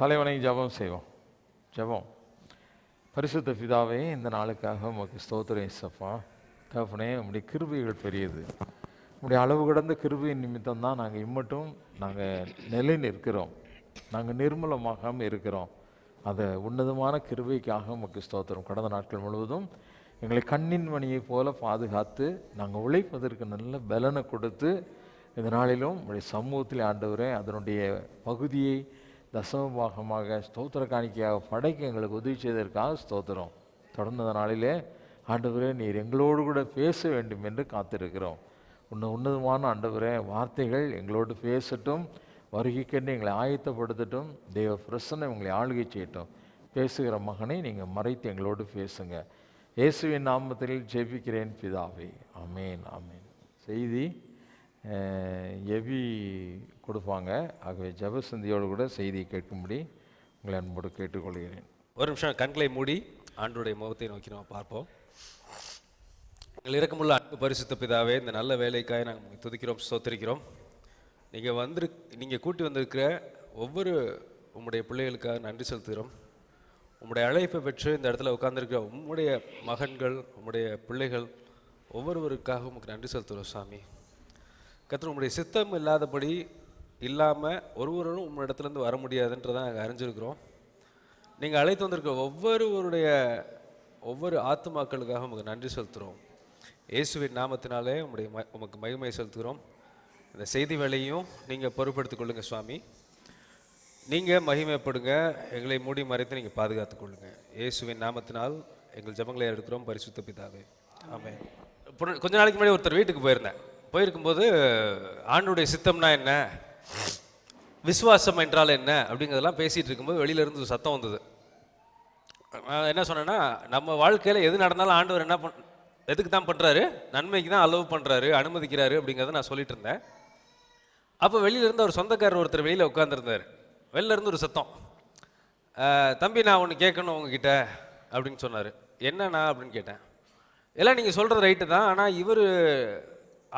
தலைவனை ஜெபம் செய்வோம். ஜெபம். பரிசுத்த பிதாவே, இந்த நாளுக்காக உமக்கு ஸ்தோத்திரம் இயேசப்பா. தகப்பனே, உம்முடைய கிருபைகள் பெரியது. உம்முடைய அளவு கடந்த கிருபையின் நிமித்தம் தான் நாங்கள் இம்மட்டும் நிலை நிற்கிறோம். நாங்கள் நிர்மூலமாகாமல் இருக்கிறோம். அந்த உன்னதமான கிருபைக்காக உமக்கு ஸ்தோத்திரம். கடந்த நாட்கள் முழுவதும் எங்களை கண்ணின் மணியை போல பாதுகாத்து நாங்கள் உழைப்பதற்கு நல்ல பலனை கொடுத்து இந்த நாளிலும் உடைய சமூகத்தில் ஆண்டவரே அதனுடைய பகுதியை தசமபாகமாக ஸ்தோத்திர காணிக்கையாக படைக்க எங்களுக்கு உதவி செய்ததற்காக ஸ்தோத்திரம். தொடர்ந்த நாளிலே ஆண்டவரே நீர் எங்களோடு கூட பேச வேண்டும் என்று காத்திருக்கிறோம். உன்னதமான ஆண்டவரே வார்த்தைகள் எங்களோடு பேசட்டும், வருகைக்கென்று எங்களை ஆயத்தப்படுத்தட்டும். தெய்வ பிரசன்னம் எங்களை ஆளுகை செய்யட்டும். பேசுகிற மகனை நீங்கள் மறைத்து எங்களோடு பேசுங்க. இயேசுவின் நாமத்தில் ஜெபிக்கிறேன் பிதாவே, ஆமேன் ஆமேன். செய்தி எவி கொடுப்பாங்க. ஆகவே ஜபசந்தியோடு கூட செய்தியை கேட்கும்படி உங்களை அன்போடு கேட்டுக்கொள்கிறேன். ஒரு நிமிஷம் கண்களை மூடி ஆண்டவருடைய முகத்தை நோக்கி நம்ம பார்ப்போம். எங்கள் இரக்கமுள்ள அன்பு பரிசுத்த பிதாவே, இந்த நல்ல வேலைக்காக நாங்கள் துதிக்கிறோம், ஸ்தோத்திரிக்கிறோம். நீங்கள் கூட்டி வந்திருக்கிற ஒவ்வொரு உம்முடைய பிள்ளைகளுக்காக நன்றி செலுத்துகிறோம். உம்முடைய அழைப்பை பெற்று இந்த இடத்துல உட்கார்ந்துருக்கிற உம்முடைய மகன்கள், உம்முடைய பிள்ளைகள் ஒவ்வொருவருக்காக உமக்கு நன்றி செலுத்துகிறோம் சாமி. கர்த்தர், உம்முடைய சித்தம் இல்லாதபடி இல்லாமல் ஒருவரும் உங்கள் இடத்துலேருந்து வர முடியாதுன்றதை நாங்கள் அறிஞ்சிருக்கிறோம். நீங்கள் அழைத்து வந்திருக்கிற ஒவ்வொரு ஆத்துமாக்களுக்காக உங்களுக்கு நன்றி செலுத்துகிறோம். இயேசுவின் நாமத்தினாலே உமக்கு மகிமை செலுத்துகிறோம். இந்த செய்தி வேலையும் நீங்கள் பொறுப்படுத்திக் கொள்ளுங்க சுவாமி. நீங்கள் மகிமைப்படுங்க, எங்களை மூடி மறைத்து நீங்கள் பாதுகாத்துக் கொள்ளுங்க. இயேசுவின் நாமத்தினால் எங்கள் ஜெபங்களை எடுக்கிறோம் பரிசுத்த பிதாவே, ஆமென். கொஞ்ச நாளைக்கு முன்னாடி ஒருத்தர் வீட்டுக்கு போயிருக்கும்போது ஆண்டவருடைய சித்தம்னா என்ன, விசுவாசம் என்றால் என்ன அப்படிங்கிறதெல்லாம் பேசிகிட்டு இருக்கும்போது வெளியிலேருந்து ஒரு சத்தம் வந்தது. நான் என்ன சொன்னேன்னா, நம்ம வாழ்க்கையில் எது நடந்தாலும் ஆண்டவர் எதுக்கு தான் பண்ணுறாரு, நன்மைக்கு தான் அலோவ் பண்ணுறாரு, அனுமதிக்கிறாரு அப்படிங்கிறத நான் சொல்லிட்டு இருந்தேன். அப்போ வெளியிலேருந்து ஒரு சொந்தக்காரர் ஒருத்தர் வெளியில் உட்காந்துருந்தார். வெளிலேருந்து ஒரு சத்தம், தம்பி நான் ஒன்று கேட்கணும் உங்ககிட்ட அப்படின்னு சொன்னார். என்னண்ணா அப்படின்னு கேட்டேன். எல்லாம் நீங்கள் சொல்கிறது ரைட்டு தான், ஆனால் இவர்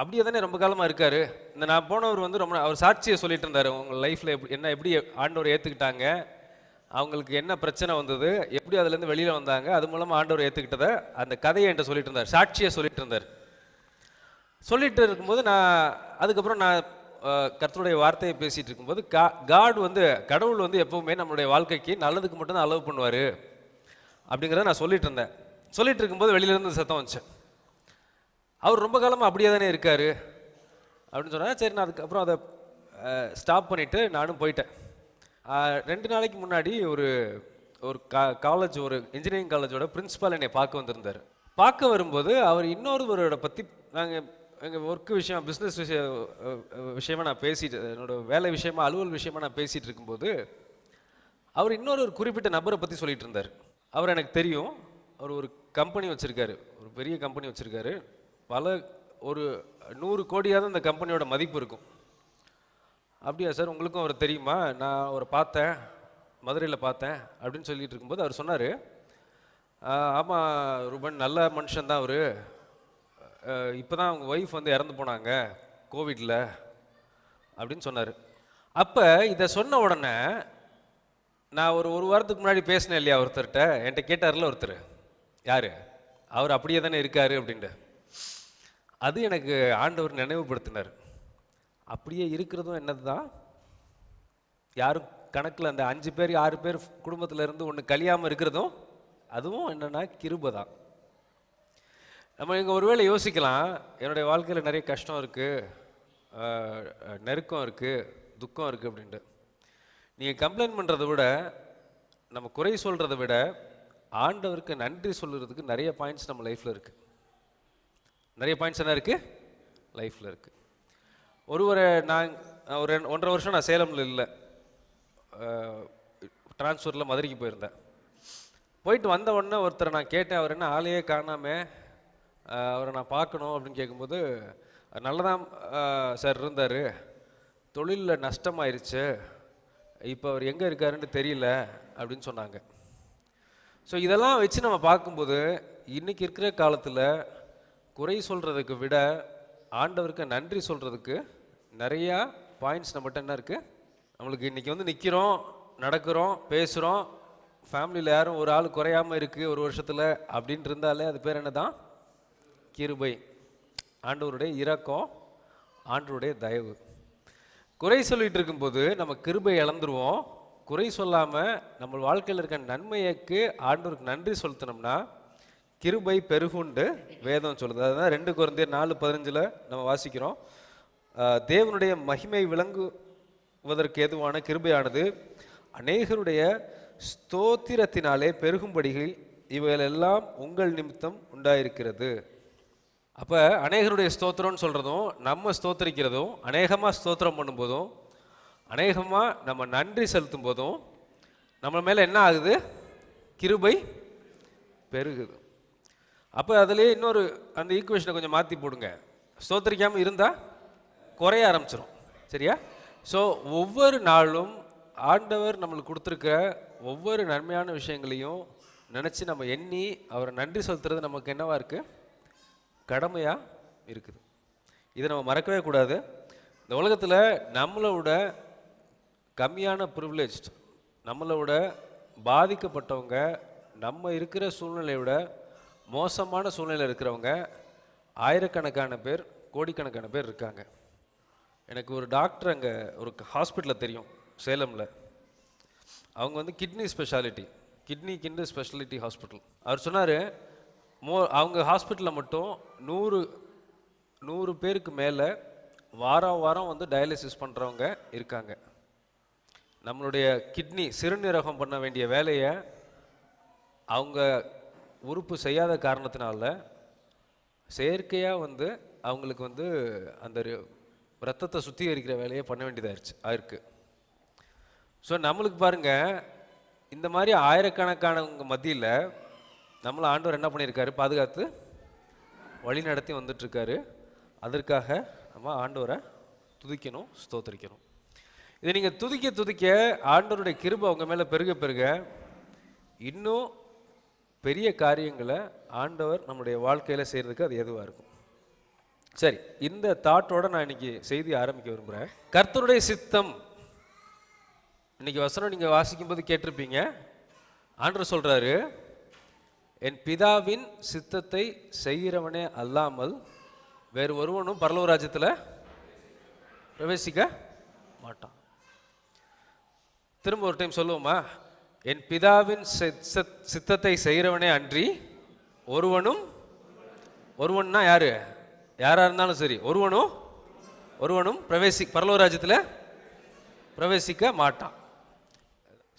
அப்படியே தானே ரொம்ப காலமாக இருக்கார். இந்த நான் போனவர் வந்து அவர் சாட்சியை சொல்லிட்டு இருந்தார். உங்கள் லைஃப்பில் எப்படி ஆண்டவர் ஏற்றுக்கிட்டாங்க, அவங்களுக்கு என்ன பிரச்சனை வந்தது, எப்படி அதுலேருந்து வெளியில் வந்தாங்க, அது மூலமாக ஆண்டவர் ஏற்றுக்கிட்டதை அந்த கதையை என்கிட்ட சொல்லிட்டு இருந்தார், சாட்சியை சொல்லிட்டு இருந்தார். சொல்லிட்டு இருக்கும்போது அதுக்கப்புறம் நான் கர்த்தருடைய வார்த்தையை பேசிகிட்டு இருக்கும்போது கடவுள் வந்து எப்போவுமே நம்மளுடைய வாழ்க்கைக்கு நல்லதுக்கு மட்டும்தான் அலோவ் பண்ணுவார் அப்படிங்கிறத நான் சொல்லிட்டு இருந்தேன். சொல்லிட்டு இருக்கும்போது வெளியிலேருந்து சத்தம் வந்துச்சு, அவர் ரொம்ப காலமாக அப்படியே தானே இருக்கார் அப்படின்னு சொன்னார். சரி, நான் அதுக்கப்புறம் அதை ஸ்டாப் பண்ணிவிட்டு நானும் போயிட்டேன். 2 நாளைக்கு முன்னாடி ஒரு காலேஜ், ஒரு இன்ஜினியரிங் காலேஜோட பிரின்ஸிபால் என்னை பார்க்க வந்திருந்தார். பார்க்க வரும்போது அவர் இன்னொருவரோட பற்றி எங்கள் ஒர்க்கு விஷயம், பிஸ்னஸ் விஷயமா நான் என்னோட வேலை விஷயமா, அலுவல் விஷயமா நான் பேசிகிட்டு இருக்கும்போது அவர் இன்னொரு குறிப்பிட்ட நபரை பற்றி சொல்லிட்டு இருந்தார். அவர் எனக்கு தெரியும். அவர் ஒரு கம்பெனி வச்சுருக்காரு, ஒரு பெரிய கம்பெனி வச்சுருக்காரு. ஒரு 100 கோடியாவது அந்த கம்பெனியோட மதிப்பு இருக்கும். அப்படியா சார், உங்களுக்கும் அவர் தெரியுமா, நான் அவரை பார்த்தேன், மதுரையில் பார்த்தேன் அப்படின்னு சொல்லிட்டு இருக்கும்போது அவர் சொன்னார், ஆமாம் ரூபன், நல்ல மனுஷன்தான் அவர். இப்போ தான் அவங்க ஒய்ஃப் வந்து இறந்து போனாங்க கோவிடில் அப்படின்னு சொன்னார். அப்போ இதை சொன்ன உடனே நான் ஒரு வாரத்துக்கு முன்னாடி பேசினேன் இல்லையா ஒருத்தர்கிட்ட, என்கிட்ட கேட்டார்ல ஒருத்தர், யார் அவர் அப்படியே தானே இருக்காரு அப்படின்ட்டு. அது எனக்கு ஆண்டவர் நினைவுபடுத்தினார். அப்படியே இருக்கிறதும் என்னது தான், யாரும் கணக்கில் அந்த 5 பேர் 6 பேர் குடும்பத்தில் இருந்து ஒன்று கழியாமல் இருக்கிறதும் அதுவும் என்னென்னா கிருபை தான். நம்ம இங்கே ஒருவேளை யோசிக்கலாம், என்னுடைய வாழ்க்கையில் நிறைய கஷ்டம் இருக்குது, நெருக்கம் இருக்குது, துக்கம் இருக்குது அப்படின்ட்டு. நீங்கள் கம்ப்ளைண்ட் பண்ணுறதை விட, நம்ம குறை சொல்கிறத விட ஆண்டவருக்கு நன்றி சொல்கிறதுக்கு நிறைய பாயிண்ட்ஸ் நம்ம லைஃப்பில் இருக்குது. நிறைய பாயிண்ட்ஸ் என்ன இருக்குது லைஃப்பில் இருக்குது. நான் ஒரு 1.5 வருஷம் நான் சேலமில் இல்லை, ட்ரான்ஸ்ஃபரில் மதுரைக்கு போயிருந்தேன். போயிட்டு வந்த உடனே ஒருத்தரை நான் கேட்டேன், அவர் என்ன ஆளையே காணாமல், அவரை நான் பார்க்கணும் அப்படின்னு கேட்கும்போது, நல்லதான் சார் இருந்தார், தொழிலில் நஷ்டமாயிருச்சு, இப்போ அவர் எங்கே இருக்காருன்னு தெரியல அப்படின்னு சொன்னாங்க. ஸோ இதெல்லாம் வச்சு நம்ம பார்க்கும்போது இன்றைக்கி இருக்கிற காலத்தில் குறை சொல்கிறதுக்கு விட ஆண்டவருக்கு நன்றி சொல்கிறதுக்கு நிறையா பாயிண்ட்ஸ் நம்மகிட்ட என்ன இருக்குது. நம்மளுக்கு இன்றைக்கி வந்து நிற்கிறோம், நடக்கிறோம், பேசுகிறோம், ஃபேமிலியில் யாரும் ஒரு ஆள் குறையாமல் இருக்குது ஒரு வருஷத்தில் அப்படின்ட்டு இருந்தாலே அது பேர் என்ன தான்? கிருபை. ஆண்டவருடைய இரக்கம், ஆண்டவருடைய தயவு. குறை சொல்லிட்டு இருக்கும்போது நம்ம கிருபை இழந்துருவோம். குறை சொல்லாமல் நம்ம வாழ்க்கையில் இருக்க நன்மைக்கு ஆண்டவருக்கு நன்றி செலுத்தினோம்னா கிருபை பெருகுண்டு வேதம் சொல்லுது. அதுதான் 2 கொரிந்தியர் 4:15 நம்ம வாசிக்கிறோம். தேவனுடைய மகிமை விளங்குவதற்கு ஏதுவான கிருபையானது அநேகருடைய ஸ்தோத்திரத்தினாலே பெருகும்படிகள் இவைகள் எல்லாம் உங்கள் நிமித்தம் உண்டாயிருக்கிறது. அப்போ அநேகருடைய ஸ்தோத்திரம்னு சொல்கிறதும், நம்ம ஸ்தோத்திரிக்கிறதும், அநேகமாக ஸ்தோத்திரம் பண்ணும்போதும், அநேகமாக நம்ம நன்றி செலுத்தும் போதும் நம்ம மேலே என்ன ஆகுது? கிருபை பெருகுது. அப்போ அதுலேயே இன்னொரு அந்த ஈக்குவேஷனை கொஞ்சம் மாற்றி போடுங்க. ஸ்தோத்திரிக்காமல் இருந்தால் குறைய ஆரம்பிச்சிடும். சரியா? ஸோ ஒவ்வொரு நாளும் ஆண்டவர் நம்மளுக்கு கொடுத்துருக்க ஒவ்வொரு நன்மையான விஷயங்களையும் நினச்சி நம்ம எண்ணி அவரை நன்றி செலுத்துறது நமக்கு என்னவா இருக்குது? கடமையாக இருக்குது. இதை நம்ம மறக்கவே கூடாது. இந்த உலகத்தில் நம்மளோட கம்மியான ப்ரிவிலேஜ், நம்மளோட பாதிக்கப்பட்டவங்க, நம்ம இருக்கிற சூழ்நிலையை விட மோசமான சூழ்நிலையில் இருக்கிறவங்க ஆயிரக்கணக்கான பேர், கோடிக்கணக்கான பேர் இருக்காங்க. எனக்கு ஒரு டாக்டர் அங்கே ஒரு ஹாஸ்பிட்டலில் தெரியும், சேலமில். அவங்க வந்து கிட்னி ஸ்பெஷாலிட்டி ஹாஸ்பிட்டல். அவர் சொன்னார், அவங்க ஹாஸ்பிட்டலில் மட்டும் 100 பேருக்கு மேலே வாரம் வந்து டயாலிசிஸ் பண்ணுறவங்க இருக்காங்க. நம்மளுடைய கிட்னி சிறுநீரகம் பண்ண வேண்டிய வேலையை அவங்க உறுப்பு செய்யாத காரணத்தினால செயற்கையாக வந்து அவங்களுக்கு வந்து அந்த ரத்தத்தை சுத்திகரிக்கிற வேலையை பண்ண வேண்டியதாயிருக்கு. ஸோ நம்மளுக்கு பாருங்கள், இந்த மாதிரி ஆயிரக்கணக்கானவங்க மத்தியில் நம்மளை ஆண்டவர் என்ன பண்ணியிருக்காரு? பாதுகாத்து வழி நடத்தி வந்துட்டுருக்காரு. அதற்காக நம்ம ஆண்டவரை துதிக்கணும், ஸ்தோத்திரிக்கணும். இதை நீங்கள் துதிக்க ஆண்டவருடைய கிருபை அவங்க மேலே பெருக இன்னும் பெரிய காரியங்களை ஆண்டவர் நம்முடைய வாழ்க்கையில் செய்கிறதுக்கு அது எதுவாக இருக்கும். சரி, இந்த தாட்டோட நான் இன்னைக்கு செய்தி ஆரம்பிக்க விரும்புகிறேன். கர்த்தருடைய சித்தம். இன்னைக்கு வசனம் நீங்கள் வாசிக்கும்போது கேட்டிருப்பீங்க. ஆண்டவர் சொல்கிறாரு, என் பிதாவின் சித்தத்தை செய்கிறவனே அல்லாமல் வேறு ஒருவனும் பரலோக ராஜ்யத்தில் பிரவேசிக்க மாட்டான். திரும்ப ஒரு டைம் சொல்லுவோமா? என் பிதாவின் சித்தத்தை செய்கிறவனே அன்றி ஒருவன்னா யாரு? யாரா இருந்தாலும் சரி, ஒருவனும் பரலோக ராஜ்யத்தில் பிரவேசிக்க மாட்டான்.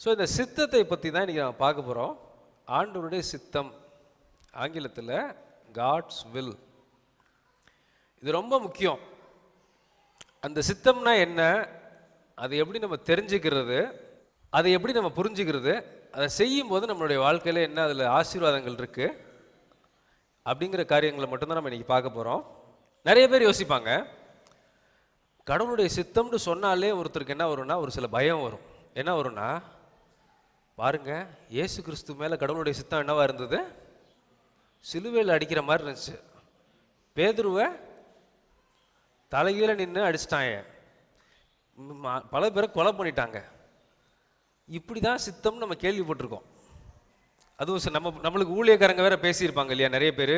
ஸோ இந்த சித்தத்தை பற்றி தான் இன்னைக்கு நம்ம பார்க்க போகிறோம். ஆண்டவருடைய சித்தம், ஆங்கிலத்தில் காட்ஸ் வில். இது ரொம்ப முக்கியம். அந்த சித்தம்னா என்ன, அதை எப்படி நம்ம தெரிஞ்சுக்கிறது, அதை எப்படி நம்ம புரிஞ்சுக்கிறது, அதை செய்யும்போது நம்மளுடைய வாழ்க்கையில் என்ன அதில் ஆசீர்வாதங்கள் இருக்குது அப்படிங்கிற காரியங்களை மட்டும்தான் நம்ம இன்றைக்கி பார்க்க போகிறோம். நிறைய பேர் யோசிப்பாங்க, கடவுளுடைய சித்தம்னு சொன்னாலே ஒருத்தருக்கு என்ன வரும்னா ஒரு சில பயம் வரும். என்ன வரும்னா, பாருங்க, இயேசு கிறிஸ்து மேலே கடவுளுடைய சித்தம் என்னவா இருந்தது? சிலுவையில் அடிக்கிற மாதிரி இருந்துச்சு. பேதுருவை தலைகீழ நின்று அடிச்சிட்டாங்க, பல பேரை கொலை பண்ணிட்டாங்க. இப்படி தான் சித்தம் நம்ம கேள்விப்பட்டிருக்கோம். அதுவும் நம்மளுக்கு ஊழியக்காரங்க வேற பேசியிருப்பாங்க இல்லையா நிறைய பேர்.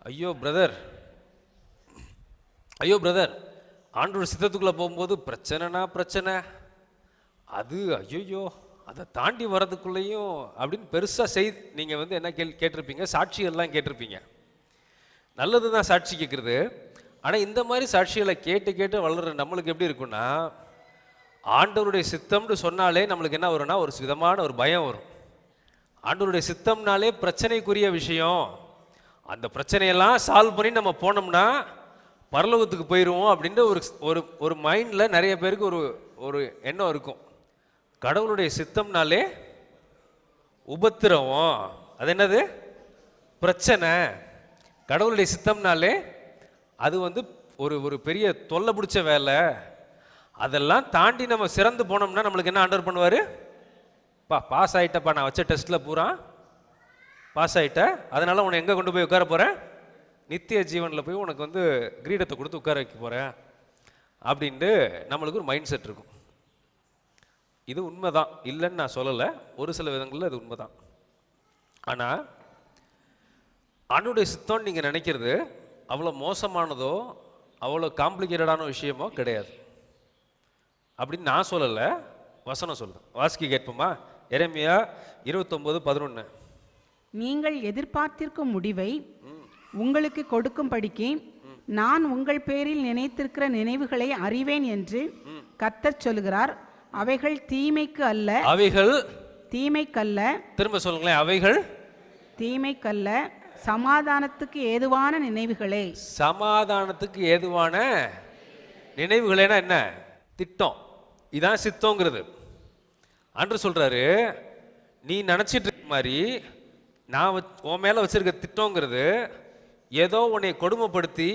ஐயோ பிரதர், ஆண்டோட சித்தத்துக்குள்ளே போகும்போது பிரச்சனை அது ஐயோ அதை தாண்டி வர்றதுக்குள்ளேயும் அப்படின்னு பெருசாக நீங்கள் வந்து என்ன கேட்டிருப்பீங்க, சாட்சிகள்லாம் கேட்டிருப்பீங்க. நல்லது தான் சாட்சி கேட்குறது. ஆனால் இந்த மாதிரி சாட்சிகளை கேட்டு வளர்கிற நம்மளுக்கு எப்படி இருக்குன்னா, ஆண்டவருடைய சித்தம்னு சொன்னாலே நம்மளுக்கு என்ன வரும்னா ஒரு விதமான ஒரு பயம் வரும். ஆண்டவருடைய சித்தம்னாலே பிரச்சனைக்குரிய விஷயம், அந்த பிரச்சனையெல்லாம் சால்வ் பண்ணி நம்ம போனோம்னா பரலோகத்துக்கு போயிடுவோம் அப்படின்ற ஒரு மைண்டில் நிறைய பேருக்கு ஒரு எண்ணம் இருக்கும். கடவுளுடைய சித்தம்னாலே உபத்திரவம், அது என்னது? பிரச்சனை. கடவுளுடைய சித்தம்னாலே அது வந்து ஒரு பெரிய தொல்லை பிடிச்ச வேலை. அதெல்லாம் தாண்டி நம்ம சிறந்து போனோம்னா நம்மளுக்கு என்ன ஆண்டவர் பண்ணுவார்? பாஸ் ஆகிட்டப்பா, நான் வச்ச டெஸ்ட்டில் பூரா பாஸ் ஆகிட்ட, அதனால் உன்னை எங்கே கொண்டு போய் உட்கார போகிறேன்? நித்திய ஜீவனில் போய் உனக்கு வந்து கிரீடத்தை கொடுத்து உட்கார வைக்க போகிறேன் அப்படின்ட்டு நம்மளுக்கு ஒரு மைண்ட் செட் இருக்கும். இது உண்மைதான், இல்லைன்னு நான் சொல்லலை. ஒரு சில விதங்களில் இது உண்மைதான். ஆனால் ஆண்டவருடைய சித்தம்னு நீங்கள் நினைக்கிறது அவ்வளோ மோசமானதோ அவ்வளோ காம்ப்ளிகேட்டடான விஷயமோ கிடையாது அப்படின்னு நான் சொல்லலை, வசனம் சொல்லுது. வாசிக்க கேட்போமா? எரேமியா 29:11. நீங்கள் எதிர்பார்த்திருக்கும் முடிவை உங்களுக்கு கொடுக்கும்படிக்கு நான் உங்கள் பேரில் நினைத்திருக்கிற நினைவுகளை அறிவேன் என்று கர்த்தர் சொல்கிறார். அவைகள் தீமைக்கு அல்ல. அவைகள் தீமைக்கல்ல. திரும்ப சொல்லுங்களேன். அவைகள் தீமைக்கல்ல, சமாதானத்துக்கு ஏதுவான நினைவுகளே. சமாதானத்துக்கு ஏதுவான நினைவுகளேனா என்ன? திட்டம். இதான் சித்தங்கிறது. ஆண்டவர் சொல்றாரு, நீ நினைச்சிட்டு இருக்க மாதிரி நான் உன் மேல வச்சிருக்க திட்டங்கிறது ஏதோ உன்னை கொடுமைப்படுத்தி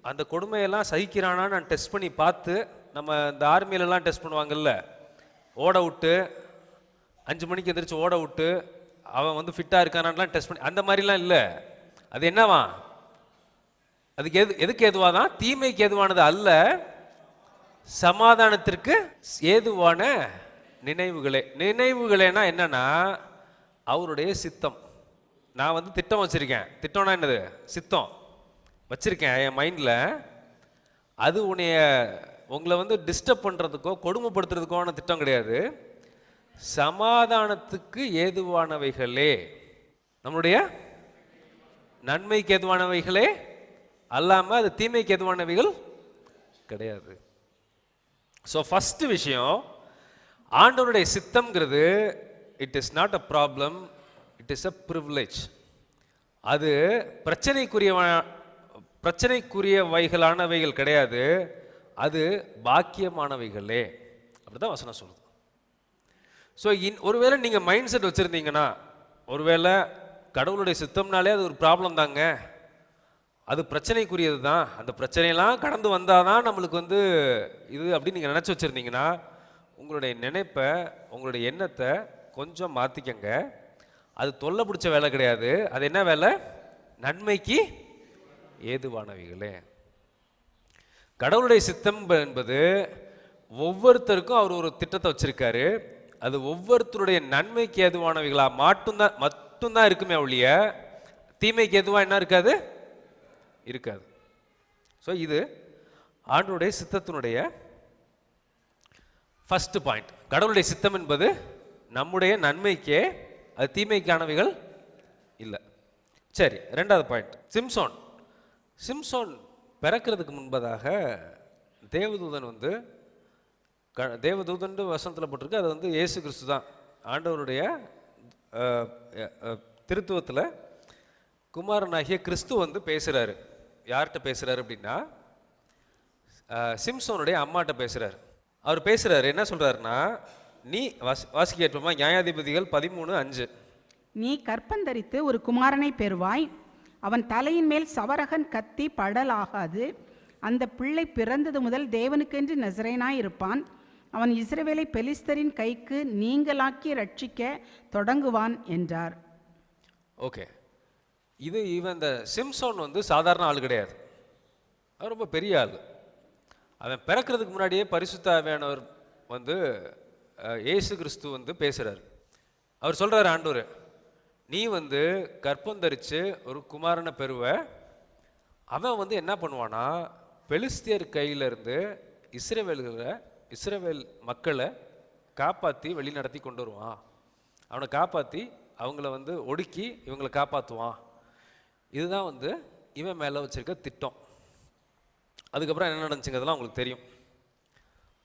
அந்த கொடுமையெல்லாம் சகிக்கிறானா நான் டெஸ்ட் பண்ணி பார்த்து, நம்ம இந்த ஆர்மியிலலாம் டெஸ்ட் பண்ணுவாங்கல்ல, ஓட விட்டு 5 மணிக்கு எந்திரிச்சு ஓட விட்டு அவன் வந்து ஃபிட்டாக இருக்கானான்லாம் டெஸ்ட் பண்ணி, அந்த மாதிரிலாம் இல்லை. அது என்னவா? அதுக்கு எதுக்கு ஏதுவாக தான்? தீமைக்கு ஏதுவானது அல்ல, சமாதானத்திற்கு ஏதுவான நினைவுகளே. நினைவுகளேனா என்னன்னா அவருடைய சித்தம். நான் வந்து திட்டம் வச்சிருக்கேன். திட்டம்னா என்னது? சித்தம் வச்சிருக்கேன் என் மைண்டில். அது உங்களை வந்து டிஸ்டர்ப் பண்ணுறதுக்கோ கொடுமைப்படுத்துறதுக்கோன திட்டம் கிடையாது. சமாதானத்துக்கு ஏதுவானவைகளே, நம்மளுடைய நன்மைக்கு ஏதுவானவைகளே அல்லாமல் அது தீமைக்கு ஏதுவானவைகள் கிடையாது. ஸோ ஃபஸ்ட்டு விஷயம், ஆண்டவருடைய சித்தம்ங்கிறது it is not a problem, it is a privilege. அது பிரச்சனைக்குரியவைகளானவைகள் கிடையாது, அது பாக்கியமானவைகளே. அப்படிதான் வசனம் சொல்லுது. ஸோ ஒருவேளை நீங்கள் மைண்ட் செட் வச்சுருந்தீங்கன்னா, ஒருவேளை கடவுளுடைய சித்தம்னாலே அது ஒரு ப்ராப்ளம் தாங்க, அது பிரச்சனைக்குரியது தான், அந்த பிரச்சனையெல்லாம் கடந்து வந்தால் தான் நம்மளுக்கு வந்து இது அப்படின்னு நீங்கள் நினச்சி வச்சுருந்தீங்கன்னா, உங்களுடைய நினைப்பை, உங்களுடைய எண்ணத்தை கொஞ்சம் மாற்றிக்கங்க. அது தொல்லை பிடிச்ச வேலை கிடையாது. அது என்ன வேலை? நன்மைக்கு ஏதுவானவைகளே. கடவுளுடைய சித்தம் என்பது ஒவ்வொருத்தருக்கும் அவர் ஒரு திட்டத்தை வச்சிருக்காரு. அது ஒவ்வொருத்தருடைய நன்மைக்கு ஏதுவானவைகளா மட்டும்தான் இருக்குமே ஒழிய தீமைக்கு எதுவா என்ன இருக்காது? இருக்காது. ஸோ இது ஆண்டவருடைய சித்தத்தினுடைய ஃபர்ஸ்ட் பாயிண்ட். கடவுளுடைய சித்தம் என்பது நம்முடைய நன்மைக்கே, அது தீமைக்கானவைகள் இல்லை. சரி, ரெண்டாவது பாயிண்ட், சிம்சோன் பிறக்கிறதுக்கு முன்பதாக தேவதூதன் வந்து தேவதூதன் வசனத்தில் போட்டிருக்கு, அது வந்து இயேசு கிறிஸ்து தான். ஆண்டவருடைய திருத்துவத்தில் குமாரனாகிய கிறிஸ்து வந்து பேசுகிறாரு. யார்கிட்ட பேசுகிறாரு அப்படின்னா சிம்சோனுடைய அம்மாட்ட பேசுகிறார். அவர் பேசுகிறாரு, என்ன சொல்கிறாருன்னா, நீ வாசிக்க கேட்போமா? நியாயாதிபதிகள் 13:5. நீ கற்பந்தரித்து ஒரு குமாரனை பெறுவாய், அவன் தலையின் மேல் சவரகன் கத்தி படலாகாது. அந்த பிள்ளை பிறந்தது முதல் தேவனுக்கென்று நசரேனாய் இருப்பான். அவன் இஸ்ரவேலை பெலிஸ்தரின் கைக்கு நீங்களாக்கி ரட்சிக்க தொடங்குவான் என்றார். ஓகே, இவன் இந்த சிம்சோன் வந்து சாதாரண ஆள் கிடையாது, அவன் ரொம்ப பெரிய ஆள். அவன் பிறக்கிறதுக்கு முன்னாடியே பரிசுத்த ஆவியானவர் வந்து இயேசு கிறிஸ்து வந்து பேசுகிறார். அவர் சொல்கிறார், ஆண்டவர் நீ வந்து கற்பந்தரித்து ஒரு குமாரனை பெறுவ, அவன் வந்து என்ன பண்ணுவானா, பெலிஸ்தியர் கையிலிருந்து இஸ்ரவேல் மக்களை காப்பாற்றி வழி நடத்தி கொண்டு வருவான். அவனை காப்பாற்றி அவங்கள வந்து ஒடுக்கி இவங்களை காப்பாற்றுவான். இதுதான் வந்து இவன் மேலே வச்சிருக்க திட்டம். அதுக்கப்புறம் என்ன நடந்துச்சுங்கிறதுலாம் உங்களுக்கு தெரியும்.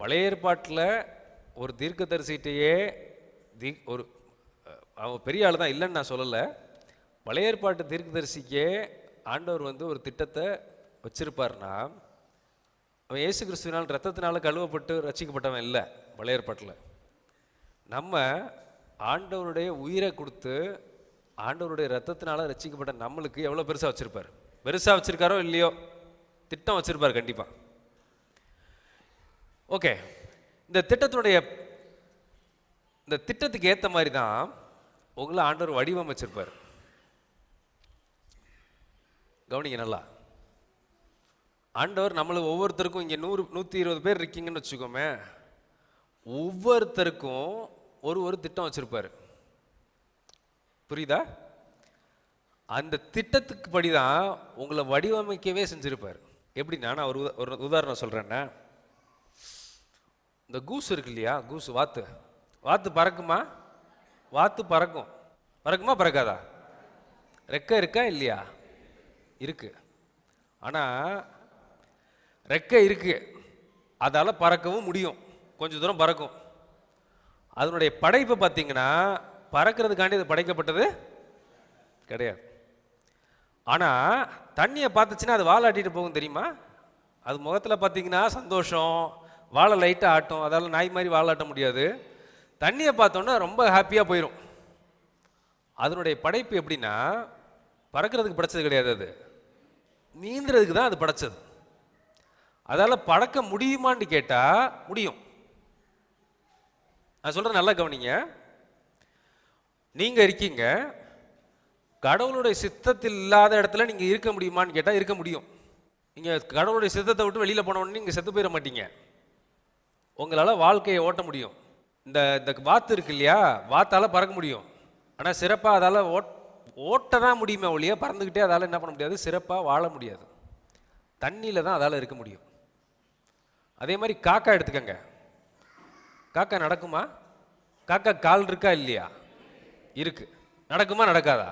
பழைய ஏற்பாட்டில் ஒரு தீர்க்கதரிசிட்டையே ஒரு அவன் பெரிய ஆள் தான், இல்லைன்னு நான் சொல்லலை. பழைய ஏற்பாட்டு தீர்க்கதரிசிக்கே ஆண்டவர் வந்து ஒரு திட்டத்தை வச்சிருப்பார்னா, அவன் இயேசு கிறிஸ்துவினால் ரத்தத்தினால கழுவப்பட்டு ரட்சிக்கப்பட்டவன் இல்லை. பழைய ஏற்பாட்டில் நம்ம ஆண்டவருடைய உயிரை கொடுத்து ஆண்டவருடைய ரத்தத்தினால ரட்சிக்கப்பட்ட நம்மளுக்கு எவ்வளோ பெருசாக வச்சுருப்பார். பெருசாக வச்சுருக்காரோ இல்லையோ, திட்டம் வச்சுருப்பார் கண்டிப்பாக. ஓகே, இந்த திட்டத்துக்கு ஏற்ற மாதிரி தான் உங்களை ஆண்டவர் வடிவமைச்சிருப்பார். கவனிங்க நல்லா. ஆண்டவர் நம்மளுக்கு ஒவ்வொருத்தருக்கும் இங்கே 100-120 பேர் இருக்கீங்கன்னு வச்சுக்கோமே, ஒவ்வொருத்தருக்கும் ஒரு திட்டம் வச்சிருப்பாரு. புரியுதா? அந்த திட்டத்துக்கு படிதான் உங்களை வடிவமைக்கவே செஞ்சிருப்பார். எப்படின்னா, நான் ஒரு உதாரணம் சொல்றேன்னா, இந்த கூஸ் இருக்கு இல்லையா, கூஸ் வாத்து பறக்குமா? வாத்து பறக்குமா பறக்காதா? ரெக்கை இருக்கா இல்லையா? இருக்கு. ஆனா ரெக்கை இருக்கு, அதால பறக்கவும் முடியும், கொஞ்சம் தூரம் பறக்கும். அதனுடைய படைப்பு பார்த்தீங்கன்னா பறக்கிறதுக்காண்டி அது படைக்கப்பட்டது கிடையாது. ஆனால் தண்ணியை பார்த்துச்சுன்னா அது வாலாட்டிட்டு போகும் தெரியுமா? அது முகத்தில் பார்த்தீங்கன்னா சந்தோஷம், வாழை லைட்டாக ஆட்டும், அதால் நாய் மாதிரி வாழாட்ட முடியாது. தண்ணியை பார்த்தோன்னா ரொம்ப ஹாப்பியாக போயிடும். அதனுடைய படைப்பு எப்படின்னா, பறக்கிறதுக்கு படைச்சது கிடையாது, அது நீந்துறதுக்கு தான் அது படைச்சது. அதால் பறக்க முடியுமான்னு கேட்டால் முடியும். நான் சொல்கிறேன், நல்லா கவனிங்க. நீங்கள் இருக்கீங்க, கடவுளுடைய சித்தத்தில் இல்லாத இடத்துல நீங்கள் இருக்க முடியுமான்னு கேட்டால் இருக்க முடியும். நீங்கள் கடவுளுடைய சித்தத்தை விட்டு வெளியில் போனோடனே நீங்கள் செத்து போயிட மாட்டீங்க. உங்களால் வாழ்க்கையை ஓட்ட முடியும். இந்த வாத்து இருக்கு இல்லையா, வாத்தால் பறக்க முடியும். ஆனால் சிறப்பாக அதால் ஓட்ட தான் முடியுமே ஒழிய பறந்துக்கிட்டே அதால் என்ன பண்ண முடியாது, சிறப்பாக வாழ முடியாது. தண்ணியில் தான் அதால் இருக்க முடியும். அதே மாதிரி காக்கா எடுத்துக்கங்க. காக்கா நடக்குமா? காக்கா கால் இருக்கா இல்லையா? இருக்கு. நடக்குமா நடக்காதா?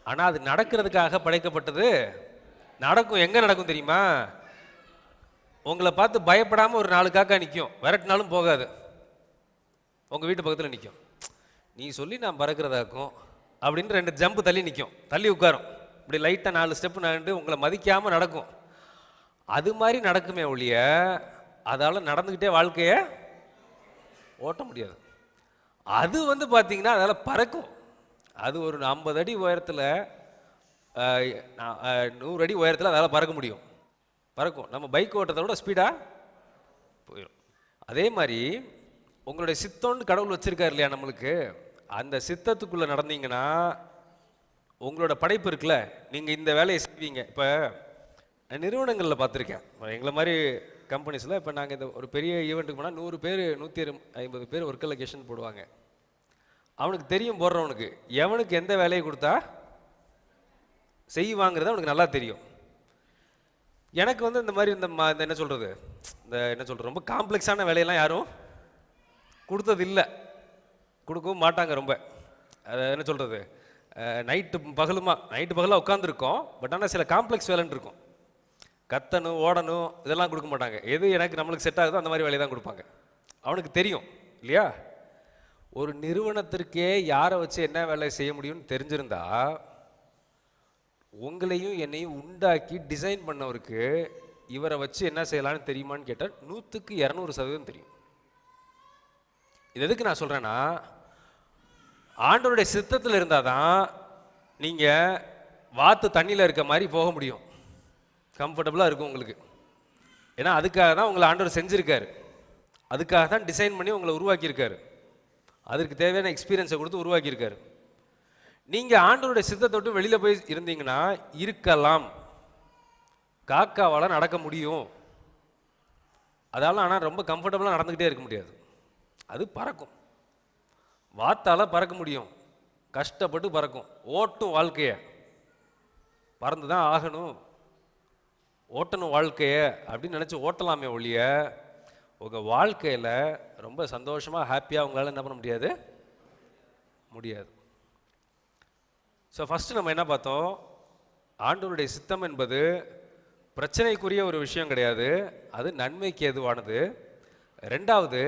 ஆனால் அது நடக்கிறதுக்காக படைக்கப்பட்டது. நடக்கும். எங்கே நடக்கும் தெரியுமா? உங்களை பார்த்து பயப்படாமல் ஒரு 4 காக்கா நிற்கும், விரட்டினாலும் போகாது, உங்கள் வீட்டு பக்கத்தில் நிற்கும். நீ சொல்லி நான் பறக்கிறதாக்கும் அப்படின்னு 2 ஜம்பு தள்ளி நிற்கும், தள்ளி உட்காரும். இப்படி லைட்டாக 4 ஸ்டெப்பு நடந்து உங்களை மதிக்காமல் நடக்கும். அது மாதிரி நடக்குமே ஒழிய அதால் நடந்துக்கிட்டே வாழ்க்கையை ஓட்ட முடியாது. அது பார்த்தீங்கன்னா அதால் பறக்கும். அது ஒரு 50 அடி உயரத்தில் 100 அடி உயரத்தில் அதால் பறக்க முடியும், பறக்கும். நம்ம பைக் ஓட்டத்தை விட ஸ்பீடாக போயிடும். அதே மாதிரி உங்களுடைய சித்தம்னு கடவுள் வச்சுருக்காரு இல்லையா நம்மளுக்கு, அந்த சித்தத்துக்குள்ளே நடந்தீங்கன்னா உங்களோட படைப்பு இருக்குல்ல, நீங்கள் இந்த வேலையை செய்வீங்க. இப்போ நிறுவனங்களில் பார்த்துருக்கேன், எங்களை மாதிரி கம்பெனிஸில். இப்போ நாங்கள் இந்த ஒரு பெரிய ஈவெண்ட்டுக்கு போனால் 100 பேர் 150 பேர் ஒர்க் அலோகேஷன் போடுவாங்க. அவனுக்கு தெரியும், போடுறவனுக்கு எவனுக்கு எந்த வேலையை கொடுத்தா செய்வாங்கிறது அவனுக்கு நல்லா தெரியும். எனக்கு இந்த மாதிரி இந்த என்ன சொல்கிறது, ரொம்ப காம்ப்ளெக்ஸான வேலையெல்லாம் யாரும் கொடுத்தது இல்லை, கொடுக்கவும் மாட்டாங்க. ரொம்ப அதை என்ன சொல்கிறது, நைட்டு பகலாக உட்காந்துருக்கோம். பட் ஆனால் சில காம்ப்ளெக்ஸ் வேலைன்னு இருக்கும், கத்தணும் ஓடணும், இதெல்லாம் கொடுக்க மாட்டாங்க. எது நம்மளுக்கு செட் ஆகுதோ அந்த மாதிரி வேலையை தான் கொடுப்பாங்க. அவனுக்கு தெரியும் இல்லையா? ஒரு நிறுவனத்திற்கே யாரை வச்சு என்ன வேலை செய்ய முடியும்னு தெரிஞ்சிருந்தா, உங்களையும் என்னையும் உண்டாக்கி டிசைன் பண்ணவருக்கு இவரை வச்சு என்ன செய்யலான்னு தெரியுமான்னு கேட்டால் 100க்கு 200% தெரியும். இது எதுக்கு நான் சொல்கிறேன்னா, ஆண்டவருடைய சித்தத்தில் இருந்தால் தான் நீங்கள் வாத்து தண்ணியில் இருக்க மாதிரி போக முடியும், கம்ஃபர்டபுளாக இருக்கும் உங்களுக்கு. ஏன்னா அதுக்காக தான் உங்களை ஆண்டவர் செஞ்சுருக்காரு, அதுக்காக தான் டிசைன் பண்ணி உங்களை உருவாக்கியிருக்காரு, அதற்கு தேவையான எக்ஸ்பீரியன்ஸை கொடுத்து உருவாக்கியிருக்காரு. நீங்கள் ஆண்டவருடைய சித்தத்தை விட்டு வெளியில் போய் இருந்தீங்கன்னா இருக்கலாம், காக்காவால் நடக்க முடியும் அதால். ஆனால் ரொம்ப கம்ஃபர்டபுளாக நடந்துக்கிட்டே இருக்க முடியாது, அது பறக்கும். வாத்தால் பறக்க முடியும், கஷ்டப்பட்டு பறக்கும், ஓட்டும் வாழ்க்கையை, பறந்து தான் ஆகணும், ஓட்டணும் வாழ்க்கையை அப்படின்னு நினச்சி ஓட்டலாமே ஒழிய உங்கள் வாழ்க்கையில் ரொம்ப சந்தோஷமாக ஹாப்பியாக உங்களால் என்ன பண்ண முடியாது. ஸோ ஃபஸ்ட்டு நம்ம என்ன பார்த்தோம், ஆண்டவருடைய சித்தம் என்பது பிரச்சனைக்குரிய ஒரு விஷயம் கிடையாது, அது நன்மைக்கு ஏதுவானது. 2வது,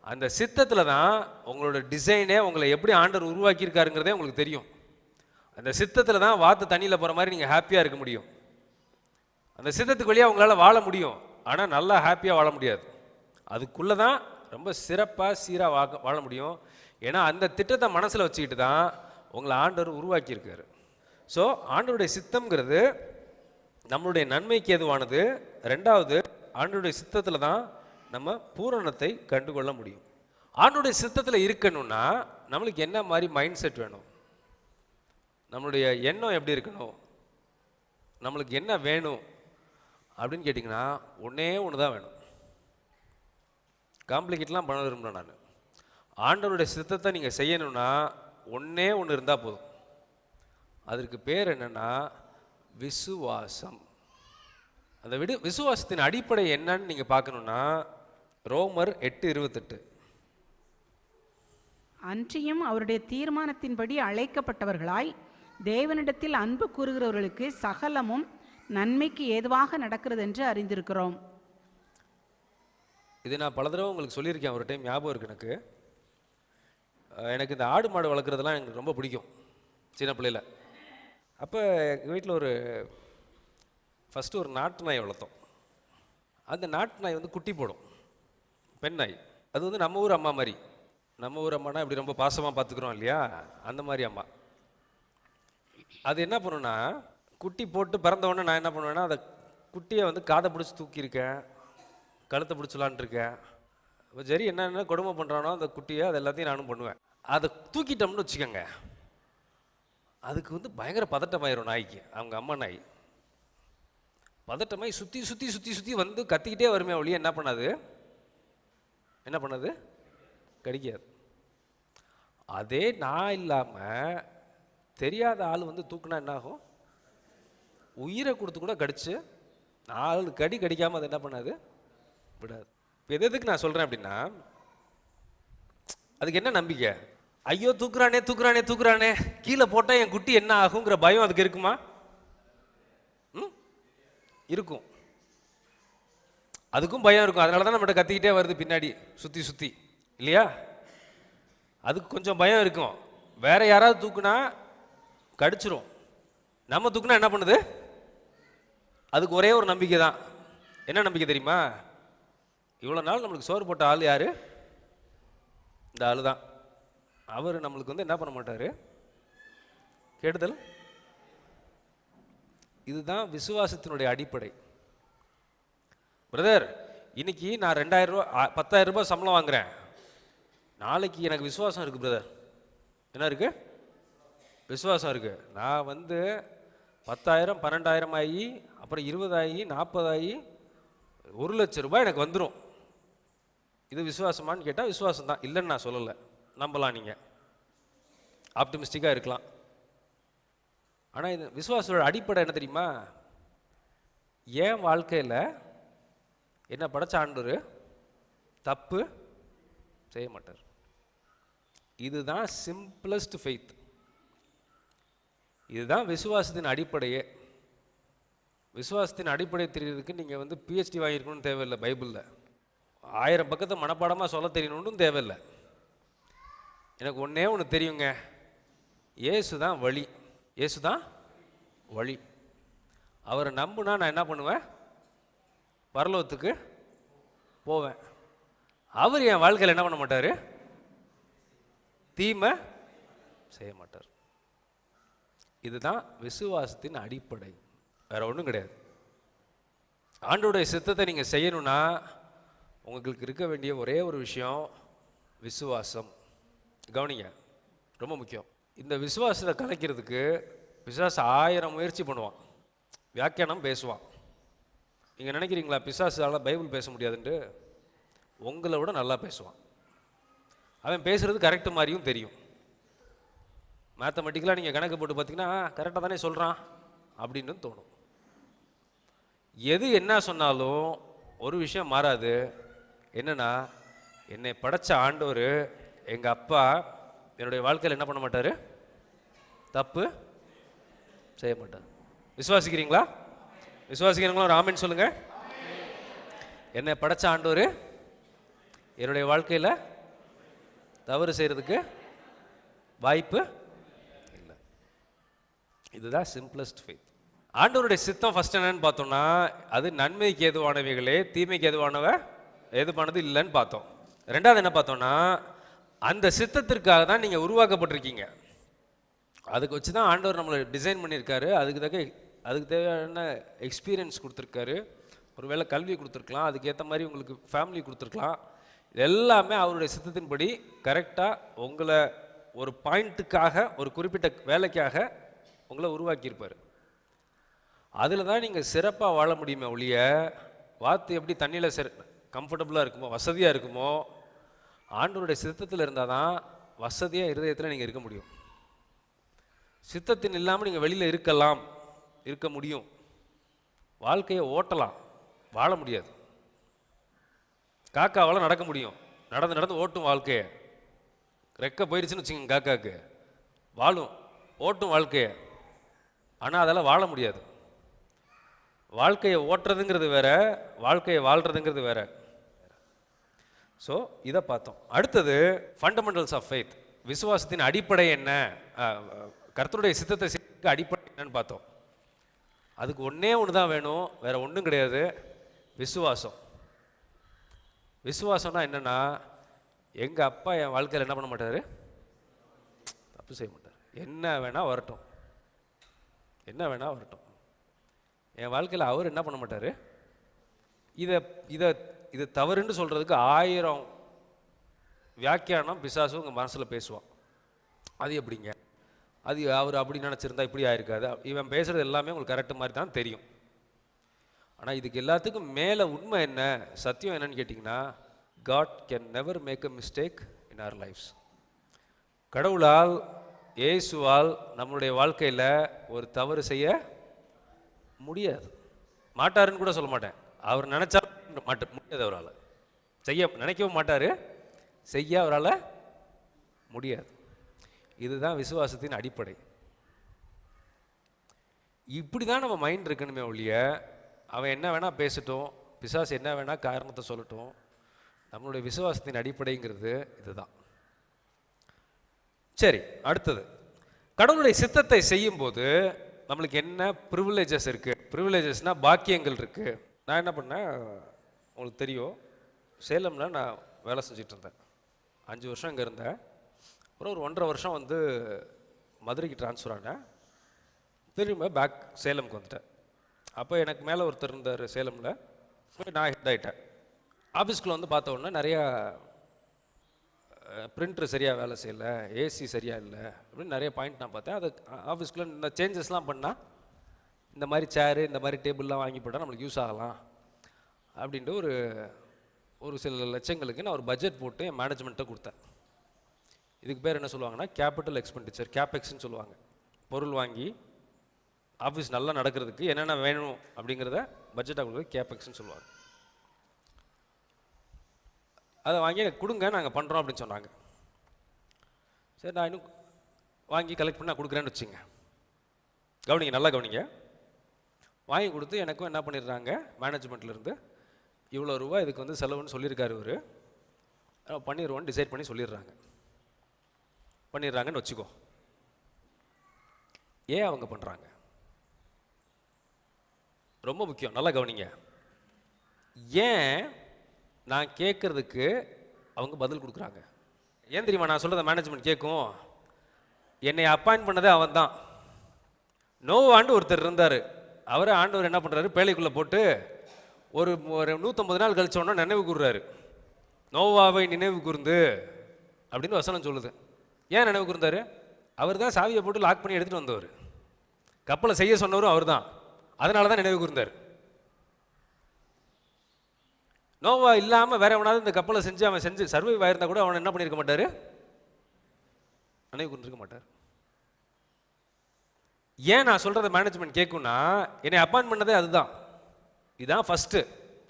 அந்த சித்தத்தில் தான் உங்களோட டிசைனே, உங்களை எப்படி ஆண்டவர் உருவாக்கியிருக்காருங்கிறதே உங்களுக்கு தெரியும். அந்த சித்தத்தில் தான் வாத்து தண்ணியில் போகிற மாதிரி நீங்கள் ஹாப்பியாக இருக்க முடியும். அந்த சித்தத்துக்கு வழியாக உங்களால் வாழ முடியும், ஆனால் நல்லா ஹாப்பியாக வாழ முடியாது. அதுக்குள்ளே தான் ரொம்ப சிறப்பாக சீராக வாழ முடியும். ஏன்னா அந்த திட்டத்தை மனசில் வச்சுக்கிட்டு தான் உங்களை ஆண்டவர் உருவாக்கியிருக்காரு. ஸோ ஆண்டவருடைய சித்தம்ங்கிறது நம்மளுடைய நன்மைக்கு ஏதுவானது. 2வது, ஆண்டவருடைய சித்தத்தில் தான் நம்ம பூரணத்தை கண்டுகொள்ள முடியும். ஆண்டவருடைய சித்தத்தில் இருக்கணும்னா நம்மளுக்கு என்ன மாதிரி மைண்ட் செட் வேணும், நம்மளுடைய எண்ணம் எப்படி இருக்கணும், நம்மளுக்கு என்ன வேணும் அப்படின்னு கேட்டிங்கன்னா ஒன்றே ஒன்று தான் வேணும். காம்ப்ளிகேட்லாம் பண்ண விரும்புகிறேன் நான். ஆண்டவருடைய சித்தத்தை நீங்கள் செய்யணும்னா ஒன்றே ஒன்று இருந்தால் போதும். அதற்கு பேர் என்னென்னா விசுவாசம். அந்த விசுவாசத்தின் அடிப்படை என்னன்னு நீங்கள் பார்க்கணுன்னா ரோமர் 8:28. அன்றியும் அவருடைய தீர்மானத்தின்படி அழைக்கப்பட்டவர்களாய் தேவனிடத்தில் அன்பு கூறுகிறவர்களுக்கு சகலமும் நன்மைக்கு ஏதுவாக நடக்கிறது என்று அறிந்திருக்கிறோம். இது நான் பல தடவை உங்களுக்கு சொல்லியிருக்கேன், ஒரு டைம் ஞாபகம் இருக்குது எனக்கு இந்த ஆடு மாடு வளர்க்குறதுலாம் எனக்கு ரொம்ப பிடிக்கும் சின்ன பிள்ளையில. அப்போ எங்கள் வீட்டில் ஃபஸ்ட்டு ஒரு நாட்டு நாயை வளர்த்தோம். அந்த நாட்டு நாய் குட்டி போடும், பெண் நாய். அது நம்ம ஊர் அம்மா மாதிரி. நம்ம ஊர் அம்மானா இப்படி ரொம்ப பாசமாக பார்த்துக்குறோம் இல்லையா, அந்த மாதிரி அம்மா. அது என்ன பண்ணுன்னா, குட்டி போட்டு பிறந்தவொடனே நான் என்ன பண்ணுவேன்னா, அந்த குட்டியை காதை பிடிச்சி தூக்கியிருக்கேன், கழுத்தை பிடிச்சலான்ட்ருக்கேன். இப்போ சரி என்னென்ன கொடுமை பண்ணுறானோ அந்த குட்டியை, அது எல்லாத்தையும் நானும் பண்ணுவேன். அதை தூக்கிட்டோம்னு வச்சுக்கோங்க, அதுக்கு பயங்கர பதட்டமாயிரும் நாய்க்கு. அவங்க அம்மா நாய் பதட்டமாய் சுற்றி சுற்றி சுற்றி சுற்றி கத்திக்கிட்டே வருமே ஒழிய என்ன பண்ணாது கடிக்காது. அதே நான் இல்லாமல் தெரியாத ஆள் தூக்குனா என்ன ஆகும், உயிரை கொடுத்து கூட கடிச்சு 4 கடி கடிக்காமல் அது என்ன பண்ணாது, விடாது. இப்போ எதுக்கு நான் சொல்கிறேன் அப்படின்னா, அதுக்கு என்ன நம்பிக்கை, ஐயோ தூக்குறானே தூக்குறானே தூக்குறானே, கீழே போட்டால் என் குட்டி என்ன ஆகுங்கிற பயம் அதுக்கு இருக்குமா? இருக்கும். அதுக்கும் பயம் இருக்கும். அதனால தான் நம்மகிட்ட கத்திக்கிட்டே வருது பின்னாடி சுற்றி சுற்றி இல்லையா. அதுக்கு கொஞ்சம் பயம் இருக்கும். வேற யாராவது தூக்குனா கடிச்சிரும், நம்ம தூக்குனா என்ன பண்ணுது, அதுக்கு ஒரே ஒரு நம்பிக்கை தான். என்ன நம்பிக்கை தெரியுமா, இவ்வளோ நாள் நம்மளுக்கு சோறு போட்ட ஆள் யாரு, இந்த ஆள் தான். அவர் நம்மளுக்கு என்ன பண்ண மாட்டார், கெடுதல். இதுதான் விசுவாசத்தினுடைய அடிப்படை. பிரதர், இன்னைக்கு நான் 2000 ரூபா 10,000 ரூபாய் சம்பளம் வாங்குறேன், நாளைக்கு எனக்கு விசுவாசம் இருக்குது பிரதர். என்ன இருக்கு, விசுவாசம் இருக்கு. நான் 10,000 12,000 ஆகி அப்புறம் 20 ஆகி 40 ஆகி 1,00,000 ரூபாய் எனக்கு வந்துடும். இது விசுவாசமானு கேட்டால் விசுவாசம் தான், இல்லைன்னு நான் சொல்லலை. நம்பலாம், நீங்கள் ஆப்டிமிஸ்டிக்காக இருக்கலாம். ஆனால் இது விசுவாசத்தோட அடிப்படை என்ன தெரியுமா, என் வாழ்க்கையில் என்ன படைச்ச ஆண்டவர் தப்பு செய்ய மாட்டார். இதுதான் சிம்பிளஸ்ட் ஃபெய்த். இதுதான் விசுவாசத்தின் அடிப்படையே. விசுவாசத்தின் அடிப்படை தெரியறதுக்கு நீங்கள் PhD வாங்கியிருக்கணும்னு தேவையில்லை. பைபிளில் 1000 பக்கத்தை மனப்பாடமாக சொல்ல தெரியணும்னு தேவையில்லை. எனக்கு ஒன்றே ஒன்று தெரியுங்க, இயேசு தான் வழி. இயேசு தான் வழி. அவரை நம்புனா நான் என்ன பண்ணுவேன், பரலோகத்துக்கு போவேன். அவர் என் வாழ்க்கையில் என்ன பண்ண மாட்டார், தீமை செய்ய மாட்டார். இதுதான் விசுவாசத்தின் அடிப்படை, வேற ஒன்றும் கிடையாது. ஆண்டவருடைய சித்தத்தை நீங்கள் செய்யணும்னா உங்களுக்கு இருக்க வேண்டிய ஒரே ஒரு விஷயம் விசுவாசம். கவனிங்க, ரொம்ப முக்கியம். இந்த விசுவாசத்தை கலைக்கிறதுக்கு பிசாசு 1000 முயற்சி பண்ணுவான், வியாக்கியானம் பேசுவான். நீங்கள் நினைக்கிறீங்களா பிசாசால் பைபிள் பேச முடியாதுன்ட்டு? உங்களை விட நல்லா பேசுவான். அவன் பேசுகிறது கரெக்டு மாதிரியும் தெரியும். மேத்தமெட்டிக்கலாக நீங்கள் கணக்கு போட்டு பார்த்தீங்கன்னா கரெக்டாக தானே சொல்கிறான் அப்படின்னு தோணும். எது என்ன சொன்னாலும் ஒரு விஷயம் மாறாது. என்னென்னா, என்னை படைச்ச ஆண்டவர் எங்கள் அப்பா என்னுடைய வாழ்க்கையில் என்ன பண்ண மாட்டார், தப்பு செய்ய மாட்டார். விசுவாசிக்கிறீங்களா? விசுவாசிக்கிறீங்களா? ஒரு ஆமென் சொல்லுங்க. என்னை படைச்ச ஆண்டவர் என்னுடைய வாழ்க்கையில் தவறு செய்கிறதுக்கு வாய்ப்பு இல்லை. இதுதான் சிம்பிளஸ்ட் ஃபெய்த். ஆண்டவருடைய சித்தம் ஃபர்ஸ்ட் என்னன்னு பார்த்தோம்னா, அது நன்மைக்கு ஏதுவானவைகளே, தீமைக்கு ஏதுவானது இல்லைன்னு பார்த்தோம். ரெண்டாவது என்ன பார்த்தோம்னா, அந்த சித்தத்திற்காக தான் நீங்கள் உருவாக்கப்பட்டிருக்கீங்க. அதுக்கு வச்சு தான் ஆண்டவர் நம்மளை டிசைன் பண்ணியிருக்காரு. அதுக்கு தேவையான எக்ஸ்பீரியன்ஸ் கொடுத்துருக்காரு. ஒரு வேளை கல்வி கொடுத்துருக்கலாம், அதுக்கேற்ற மாதிரி உங்களுக்கு ஃபேமிலி கொடுத்துருக்கலாம். இது எல்லாமே அவருடைய சித்தத்தின்படி கரெக்டாக உங்களை ஒரு பாயிண்ட்டுக்காக, ஒரு குறிப்பிட்ட வேலைக்காக உங்களை உருவாக்கியிருப்பார். அதில் தான் நீங்கள் சிறப்பாக வாழ முடியுமே ஒழிய, வாத்து எப்படி தண்ணியில் கம்ஃபர்டபுளாக இருக்குமோ, வசதியாக இருக்குமோ, ஆண்டவருடைய சித்தத்தில் இருந்தால் தான் வசதியாக இருதயத்தில் நீங்கள் இருக்க முடியும். சித்தத்தின் இல்லாமல் நீங்கள் வெளியில் இருக்க முடியும், வாழ்க்கையை ஓட்டலாம், வாழ முடியாது. காக்காவால் நடக்க முடியும், நடந்து ஓட்டும் வாழ்க்கையை. ரெக்க போயிடுச்சுன்னு வச்சுக்கோங்க, காக்காவுக்கு வாழும், ஓட்டும் வாழ்க்கையை. ஆனால் அதெல்லாம் வாழ முடியாது. வாழ்க்கையை ஓட்டுறதுங்கிறது வேற, வாழ்க்கையை வாழ்கிறதுங்கிறது வேற. ஸோ இதை பார்த்தோம். அடுத்தது ஃபண்டமெண்டல்ஸ் ஆஃப் ஃபெய்த், விசுவாசத்தின் அடிப்படை என்ன, கர்த்தருடைய சித்தத்தை செய்ய அடிப்படை என்னன்னு பார்த்தோம். அதுக்கு ஒன்றே ஒன்று தான் வேணும், வேற ஒன்றும் கிடையாது, விசுவாசம். விசுவாசம்னா என்னென்னா, எங்கள் அப்பா என் வாழ்க்கையில் என்ன பண்ண மாட்டார், தப்பு செய்ய மாட்டார். என்ன வேணால் வரட்டும், என்ன வேணால் வரட்டும், என் வாழ்க்கையில் அவர் என்ன பண்ண மாட்டார், இது தவறுன்னு சொல்கிறதுக்கு 1000 வியாக்கியானம் பிசாசு உங்கள் மனசில் பேசுவான். அது எப்படிங்க, அது அவர் அப்படி நினச்சிருந்தா இப்படி ஆயிருக்காது, இவன் பேசுகிறது எல்லாமே உங்களுக்கு கரெக்டு மாதிரி தான் தெரியும். ஆனால் இதுக்கு எல்லாத்துக்கும் மேலே உண்மை என்ன, சத்தியம் என்னன்னு கேட்டிங்கன்னா, God can never make a mistake in our lifes. கடவுளால், இயேசுவால் நம்மளுடைய வாழ்க்கையில் ஒரு தவறு செய்ய முடியாது. மாட்டாருன்னு கூட சொல்ல மாட்டேன், அவர் நினச்சா முடியாது, அவரால் செய்ய நினைக்கவும் மாட்டார், செய்ய அவரால் முடியாது. இதுதான் விசுவாசத்தின் அடிப்படை. இப்படி தான் நம்ம மைண்ட் இருக்கணுமே ஒழிய, அவன் என்ன வேணால் பேசட்டும், பிசாசு என்ன வேணால் காரணத்தை சொல்லட்டும், நம்மளுடைய விசுவாசத்தின் அடிப்படைங்கிறது இதுதான். சரி, அடுத்தது கடவுளுடைய சித்தத்தை செய்யும்போது நம்மளுக்கு என்ன ப்ரிவிலேஜஸ் இருக்குது. ப்ரிவிலேஜஸ்னால் பாக்கியங்கள் இருக்குது. நான் என்ன பண்ணேன் உங்களுக்கு தெரியும், சேலமில் நான் வேலை செஞ்சுட்டு இருந்தேன். 5 வருஷம் இங்கே இருந்தேன். அப்புறம் ஒரு 1.5 வருஷம் வந்து மதுரைக்கு ட்ரான்ஸ்ஃபர் ஆனேன். திரும்ப பேக் சேலமுக்கு வந்துட்டேன். அப்போ எனக்கு மேலே ஒருத்தர் இருந்தார் சேலமில், நான் ஹெட் ஆகிட்டேன். ஆஃபீஸ்க்குள்ளே வந்து பார்த்த உடனே நிறையா பிரிண்டர் சரியாக வேலை செய்யலை, ஏசி சரியாக இல்லை அப்படின்னு நிறைய பாயிண்ட் நான் பார்த்தேன். அது ஆஃபீஸ்க்குள்ளே இந்த சேஞ்சஸ்லாம் பண்ணால் இந்த மாதிரி சேரு, இந்த மாதிரி டேபிள்லாம் வாங்கி போட்டால் நம்மளுக்கு யூஸ் ஆகலாம் அப்படின்ட்டு ஒரு சில லட்சங்களுக்கு நான் ஒரு பட்ஜெட் போட்டு என் மேனேஜ்மெண்ட்டை கொடுத்தேன். இதுக்கு பேர் என்ன சொல்லுவாங்கன்னா கேபிட்டல் எக்ஸ்பெண்டிச்சர், கேபெக்ஸ்ன்னு சொல்லுவாங்க. பொருள் வாங்கி ஆஃபீஸ் நல்லா நடக்கிறதுக்கு என்னென்ன வேணும் அப்படிங்கிறத பட்ஜெட்டாக கொடுக்குறது கேபெக்ஸ்ன்னு சொல்லுவாங்க. அதை வாங்கி எனக்கு கொடுங்க, நாங்கள் பண்ணுறோம் அப்படின்னு சொன்னாங்க. சரி, நான் இன்னும் வாங்கி கலெக்ட் பண்ணி நான் கொடுக்குறேன்னு வச்சுங்க. கவனிங்க, நல்லா கவனிங்க. வாங்கி கொடுத்து எனக்கும் என்ன பண்ணிடுறாங்க, மேனேஜ்மெண்ட்லேருந்து இவ்வளோ ரூபா இதுக்கு வந்து செலவுன்னு சொல்லியிருக்காரு இவர், பண்ணிடுவோன்னு டிசைட் பண்ணி பண்ணிடுறாங்கன்னு வச்சுக்கோ. ஏன் அவங்க பண்ணுறாங்க, ரொம்ப முக்கியம், நல்லா கவனிங்க. ஏன் நான் கேட்குறதுக்கு அவங்க பதில் கொடுக்குறாங்க? ஏன் தெரியுமா நான் சொல்கிறத மேனேஜ்மெண்ட் கேட்கும்? என்னை அப்பாயிண்ட் பண்ணதே அவன் தான். நோவாண்டு ஒருத்தர் இருந்தார், அவரை ஆண்டவர் என்ன பண்ணுறாரு, பேழைக்குள்ளே போட்டு ஒரு 150 நாள் கழிச்சோன்னா நினைவு கூறுறாரு. நோவாவை நினைவு கூர்ந்து அப்படின்னு வசனம் சொல்லுது. ஏன் நினைவு கூர்ந்தாரு? அவர் தான் சாவியை போட்டு லாக் பண்ணி எடுத்துகிட்டு வந்தவர், கப்பலை செய்ய சொன்னவரும் அவர் தான், அதனால தான் நினைவு கூர்ந்தார். நோவா இல்லாமல் வேற எவனாவது இந்த கப்பலை அவன் செஞ்சு சர்வைவ் ஆயிருந்தா கூட அவனை என்ன பண்ணியிருக்க மாட்டார், நினைவு கூர்ந்திருக்க மாட்டார். ஏன் நான் சொல்கிறத மேனேஜ்மெண்ட் கேட்கும்னா, என்னை அப்பாயின்ட் பண்ணதே அதுதான், இதுதான் ஃபஸ்ட்டு.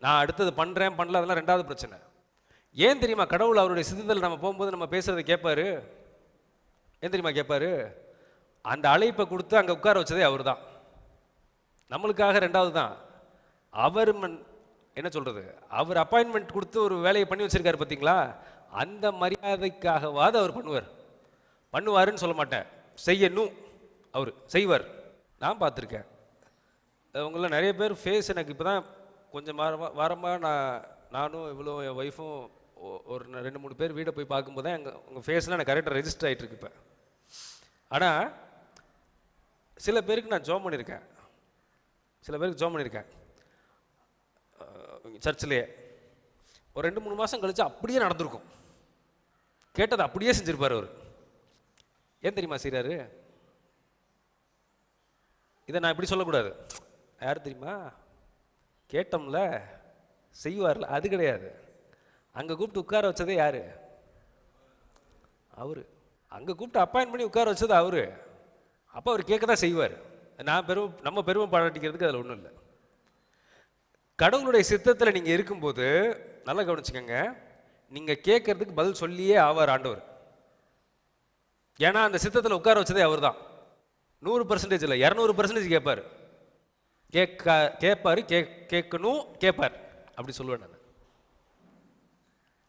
நான் அடுத்தது பண்ணுறேன் பண்ணல அதெல்லாம் 2வது பிரச்சனை. ஏன் தெரியுமா கடவுள் அவருடைய சித்தத்தில் நம்ம போகும்போது நம்ம பேசுகிறத கேட்பாரு? ஏன் தெரியுமா கேட்பாரு? அந்த அழைப்பை கொடுத்து அங்கே உட்கார வச்சதே அவர் தான், நம்மளுக்காக 2வது தான். அவர் என்ன சொல்கிறது, அவர் அப்பாயின்மெண்ட் கொடுத்து ஒரு வேலையை பண்ணி வச்சிருக்காரு பார்த்தீங்களா, அந்த மரியாதைக்காகவாது அவர் பண்ணுவாருன்னு சொல்ல மாட்டேன், செய்யணும், அவர் செய்வார். நான் பார்த்துருக்கேன், உங்கள நிறைய பேர் ஃபேஸ் எனக்கு இப்போ தான் கொஞ்சம் வாரமாக நானும் இவ்வளோ என் ஒய்ஃபும் ஒரு 2-3 பேர் வீடை போய் பார்க்கும்போது தான் உங்கள் ஃபேஸ்லாம் எனக்கு கரெக்டாக ரெஜிஸ்டர் ஆகிட்டு இருக்கு இப்போ. ஆனால் சில பேருக்கு நான் ஜோம் பண்ணியிருக்கேன், சர்ச்சிலேயே ஒரு 2-3 மாதம் கழிச்சு அப்படியே நடந்திருக்கும், கேட்டதை அப்படியே செஞ்சுருப்பார் அவர். ஏன் தெரியுமா செய்கிறாரு? இதை நான் இப்படி சொல்லக்கூடாது, யார் தெரியுமா, கேட்டோம்ல செய்வார்ல, அது கிடையாது. அங்கே கூப்பிட்டு உட்கார வச்சதே யாரு? அவரு. அங்கே கூப்பிட்டு அப்பாயின்ட் பண்ணி உட்கார வச்சது அவரு. அப்போ அவர் கேட்க தான் செய்வார். நம்ம பெருமை பாராட்டிக்கிறதுக்கு அதில் ஒன்றும் இல்லை. கடவுளுடைய சித்தத்தில் நீங்கள் இருக்கும்போது நல்லா கவனிச்சுக்கோங்க, நீங்கள் கேட்கறதுக்கு பதில் சொல்லியே ஆவார் ஆண்டவர். ஏன்னா அந்த சித்தத்தில் உட்கார வச்சதே அவர் தான். 100% இல்லை, 200% கேட்பார். கேட்கணும், கேட்பார், அப்படி சொல்லுவேன் நான்.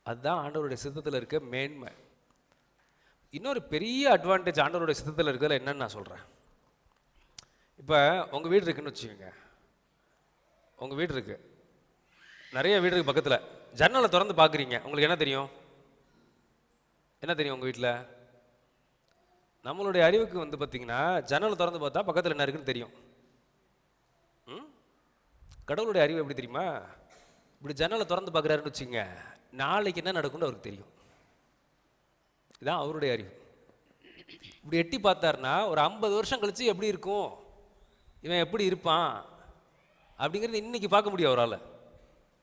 அதுதான் ஆண்டவருடைய சித்தத்தில் இருக்க மேன்மை. இன்னொரு பெரிய அட்வான்டேஜ் ஆண்டவருடைய சித்தத்தில் இருக்கிறதுல என்னன்னு நான் சொல்கிறேன். இப்போ உங்கள் வீடு இருக்குன்னு வச்சுக்கோங்க. உங்கள் வீடு இருக்குது, நிறைய வீடு இருக்குது பக்கத்தில். ஜன்னலை திறந்து பார்க்குறீங்க, உங்களுக்கு என்ன தெரியும்? என்ன தெரியும் உங்கள் வீட்டில்? நம்மளுடைய அறிவுக்கு வந்து பார்த்தீங்கன்னா ஜன்னலை திறந்து பார்த்தா பக்கத்தில் என்ன இருக்குன்னு தெரியும். கடவுளுடைய அறிவு எப்படி தெரியுமா? இப்படி ஜன்னலை திறந்து பார்க்குறாருன்னு வச்சுங்க, நாளைக்கு என்ன நடக்கும்னு அவருக்கு தெரியும். இதுதான் அவருடைய அறிவு. இப்படி எட்டி பார்த்தாருன்னா ஒரு 50 வருஷம் கழிச்சு எப்படி இருக்கும், இவன் எப்படி இருப்பான் அப்படிங்கிறது இன்னைக்கு பார்க்க முடியும் அவரால்.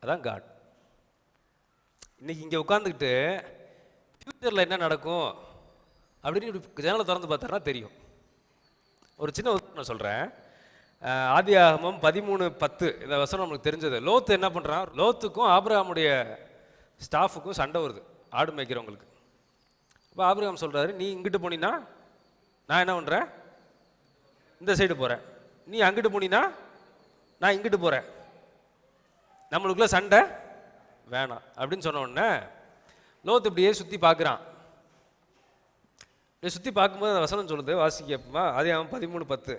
அதான் காட். இன்னைக்கு இங்கே உட்காந்துக்கிட்டு ஃபியூச்சரில் என்ன நடக்கும் அப்படின்னு இப்படி ஜன்னலை திறந்து பார்த்தாருன்னா தெரியும். ஒரு சின்ன உதாரணம் சொல்கிறேன். ஆதியாகமம் 13:10 இந்த வசனம் நம்மளுக்கு தெரிஞ்சது. லோத்து என்ன பண்ணுறான்? லோத்துக்கும் ஆபிரகாமுடைய ஸ்டாஃபுக்கும் சண்டை வருது, ஆடு மேய்க்கிறவங்களுக்கு. அப்போ ஆபிரகாம் சொல்கிறாரு, நீ இங்கிட்டு போனீன்னா நான் என்ன பண்ணுறேன்? இந்த சைடு போகிறேன். நீ அங்கிட்டு போனீன்னா நான் இங்கிட்டு போகிறேன். நம்மளுக்குள்ள சண்டை வேணாம் அப்படின்னு சொன்ன உடனே லோத்து இப்படியே சுற்றி பார்க்குறான். சுற்றி பார்க்கும்போது அந்த வசனம் சொல்லுது, வாசிக்கப்பா ஆதியாகமம் 13:10.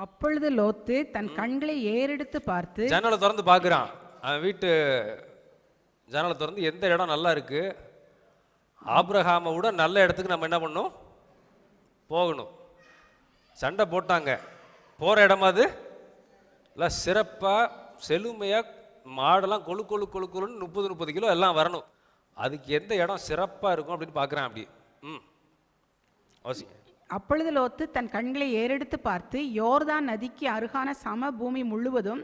அப்பொழுது லோத்து தன் கண்களை ஏறெடுத்து பார்த்து ஜன்னலை திறந்து பார்க்குறான். அவன் வீட்டு ஜன்னலை திறந்து எந்த இடம் நல்லா இருக்கு, ஆபிரகாமை விட நல்ல இடத்துக்கு நம்ம என்ன பண்ணணும்? போகணும். சண்டை போட்டாங்க, போகிற இடமா அது இல்லை, சிறப்பாக செழுமையாக மாடெல்லாம் கொழு கொழு கொழு கொழுன்னு 30 கிலோ எல்லாம் வரணும். அதுக்கு எந்த இடம் சிறப்பாக இருக்கும் அப்படின்னு பார்க்குறான். அப்படி அவசியம். அப்பொழுது லோத்து தன் கண்களை ஏறெடுத்து பார்த்து யோர்தான் நதிக்கு அருகான சம பூமி முழுவதும்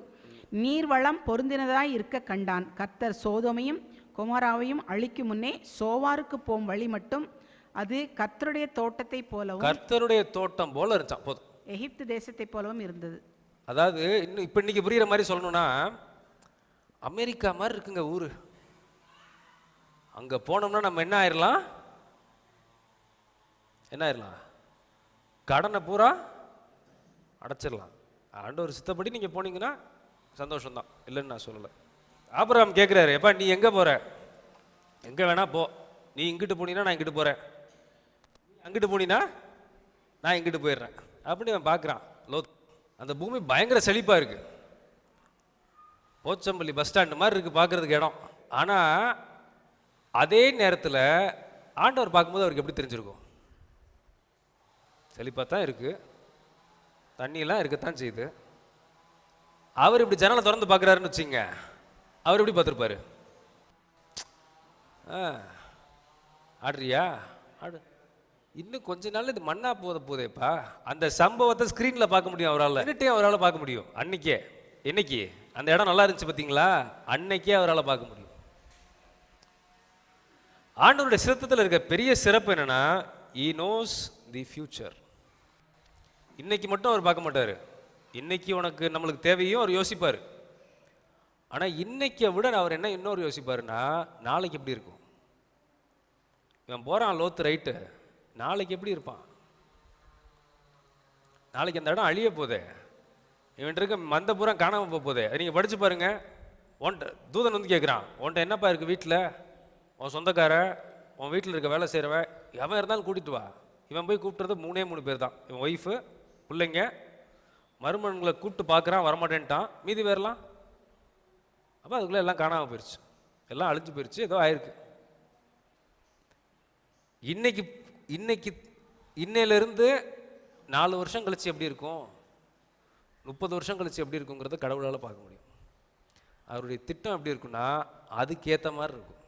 நீர்வளம் பொருந்தினதாய் இருக்க கண்டான். கர்த்தர் சோதோமையும் கொமோராவையும் அழிக்கும் முன்னே சோவாருக்கு போகும் வழி மட்டும் அது கர்த்தருடைய தோட்டத்தை போலவும், கர்த்தருடைய தோட்டம் போல இருந்துச்சான். போதும், எகிப்து தேசத்தை போலவும் இருந்தது. அதாவது இன்னும் இப்போ இன்னைக்கு புரியுற மாதிரி சொல்லணும்னா, அமெரிக்கா மாதிரி இருக்குங்க ஊரு. அங்கே போனோம்னா நம்ம என்ன ஆயிடலாம்? என்ன ஆயிடலாம்? கடனை பூரா அடைச்சிடலாம். ஆண்டவர் சித்தப்படி நீங்கள் போனீங்கன்னா சந்தோஷம்தான், இல்லைன்னு நான் சொல்லலை. ஆபிரகாம் கேட்குறாரு, எப்பா நீ எங்கே போகிற? எங்கே வேணா போ. நீ இங்கிட்டு போனீங்கன்னா நான் இங்கிட்டு போகிறேன், அங்கிட்டு போனீங்கன்னா நான் இங்கிட்டு போயிடுறேன் அப்படின்னு அவன் பார்க்குறான். லோத் அந்த பூமி பயங்கர செழிப்பாக இருக்குது, போச்சம்பள்ளி பஸ் ஸ்டாண்டு மாதிரி இருக்குது பார்க்குறதுக்கு இடம். ஆனால் அதே நேரத்தில் ஆண்டவர் பார்க்கும்போது அவருக்கு எப்படி தெரிஞ்சிருக்கும்? செழிப்பாக தான் இருக்குது, தண்ணியெல்லாம் இருக்கத்தான் செய்யுது. அவர் இப்படி ஜன்னலை திறந்து பார்க்குறாருன்னு வச்சுங்க, அவர் எப்படி பார்த்துருப்பாரு? ஆடுறியா ஆடு, இன்னும் கொஞ்ச நாள் இது மண்ணா போதேப்பா. அந்த சம்பவத்தை ஸ்க்ரீனில் பார்க்க முடியும் அவரால், அவரால் பார்க்க முடியும். அன்னைக்கே என்னைக்கு அந்த இடம் நல்லா இருந்துச்சு பார்த்தீங்களா, அன்னைக்கே அவரால் பார்க்க முடியும். ஆண்டவருடைய சித்தத்தில் இருக்க பெரிய சிறப்பு என்னன்னா, he knows the future. இன்னைக்கு மட்டும் அவர் பார்க்க மாட்டார். இன்னைக்கு உனக்கு நம்மளுக்கு தேவையும் அவர் யோசிப்பார். ஆனால் இன்னைக்கை விட அவர் என்ன இன்னொரு யோசிப்பாருன்னா, நாளைக்கு எப்படி இருக்கும்? இவன் போகிறான் லோத்து ரைட்டு, நாளைக்கு எப்படி இருப்பான்? நாளைக்கு அந்த இடம் அழிய போதே, இவன் இருக்க மந்த பூரா காணாமல் போதே. நீங்கள் படித்து பாருங்க. தூதன் வந்து கேட்குறான், உன்ட்ட என்னப்பா இருக்குது வீட்டில்? உன் சொந்தக்கார, உன் வீட்டில் இருக்க வேலை செய்கிறவன் எவன் இருந்தாலும் கூட்டிகிட்டு வா. இவன் போய் கூப்பிட்றது 3 பேர் தான். இவன் ஒய்ஃபு, பிள்ளைங்க, மருமன்களை கூப்பிட்டு பார்க்குறான், வரமாட்டேன்ட்டான். மீதி பேர்லாம் அப்போ அதுக்குள்ளே எல்லாம் காணாமல் போயிடுச்சு, எல்லாம் அழிஞ்சு போயிடுச்சு, ஏதோ ஆயிருக்கு. இன்னையிலிருந்து 4 வருஷம் கழிச்சு எப்படி இருக்கும், 30 வருஷம் கழிச்சு எப்படி இருக்குங்கிறத கடவுளால் பார்க்க முடியும். அவருடைய திட்டம் எப்படி இருக்குன்னா அதுக்கேற்ற மாதிரி இருக்கும்.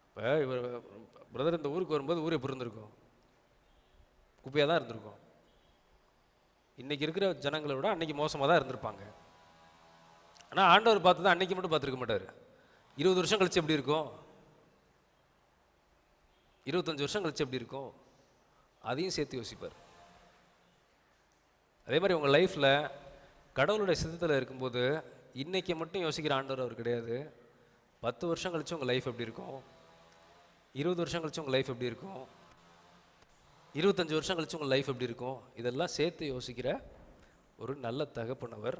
இப்போ இவர் பிரதர் இந்த ஊருக்கு வரும்போது ஊர் எப்படி இருந்திருக்கும்? குப்பையாக தான் இருந்திருக்கும். இன்றைக்கி இருக்கிற ஜனங்களை விட அன்றைக்கி மோசமாக தான் இருந்திருப்பாங்க. ஆனால் ஆண்டவர் பார்த்து தான் அன்னைக்கு மட்டும் பார்த்துருக்க மாட்டார். 20 வருஷம் கழிச்சு எப்படி இருக்கும், 25 வருஷம் கழிச்சு எப்படி இருக்கும், அதையும் சேர்த்து யோசிப்பார். அதே மாதிரி உங்கள் லைஃப்பில் கடவுளுடைய சித்தத்தில் இருக்கும்போது இன்றைக்கி மட்டும் யோசிக்கிற ஆண்டவர் அவர் கிடையாது. 10 வருஷம் கழிச்சு உங்கள் லைஃப் எப்படி இருக்கும், 20 வருஷம் கழிச்சு உங்கள் லைஃப் எப்படி இருக்கும், 25 வருஷம் கழிச்சு உங்கள் லைஃப் எப்படி இருக்கும், இதெல்லாம் சேர்த்து யோசிக்கிற ஒரு நல்ல தகப்பனவர்.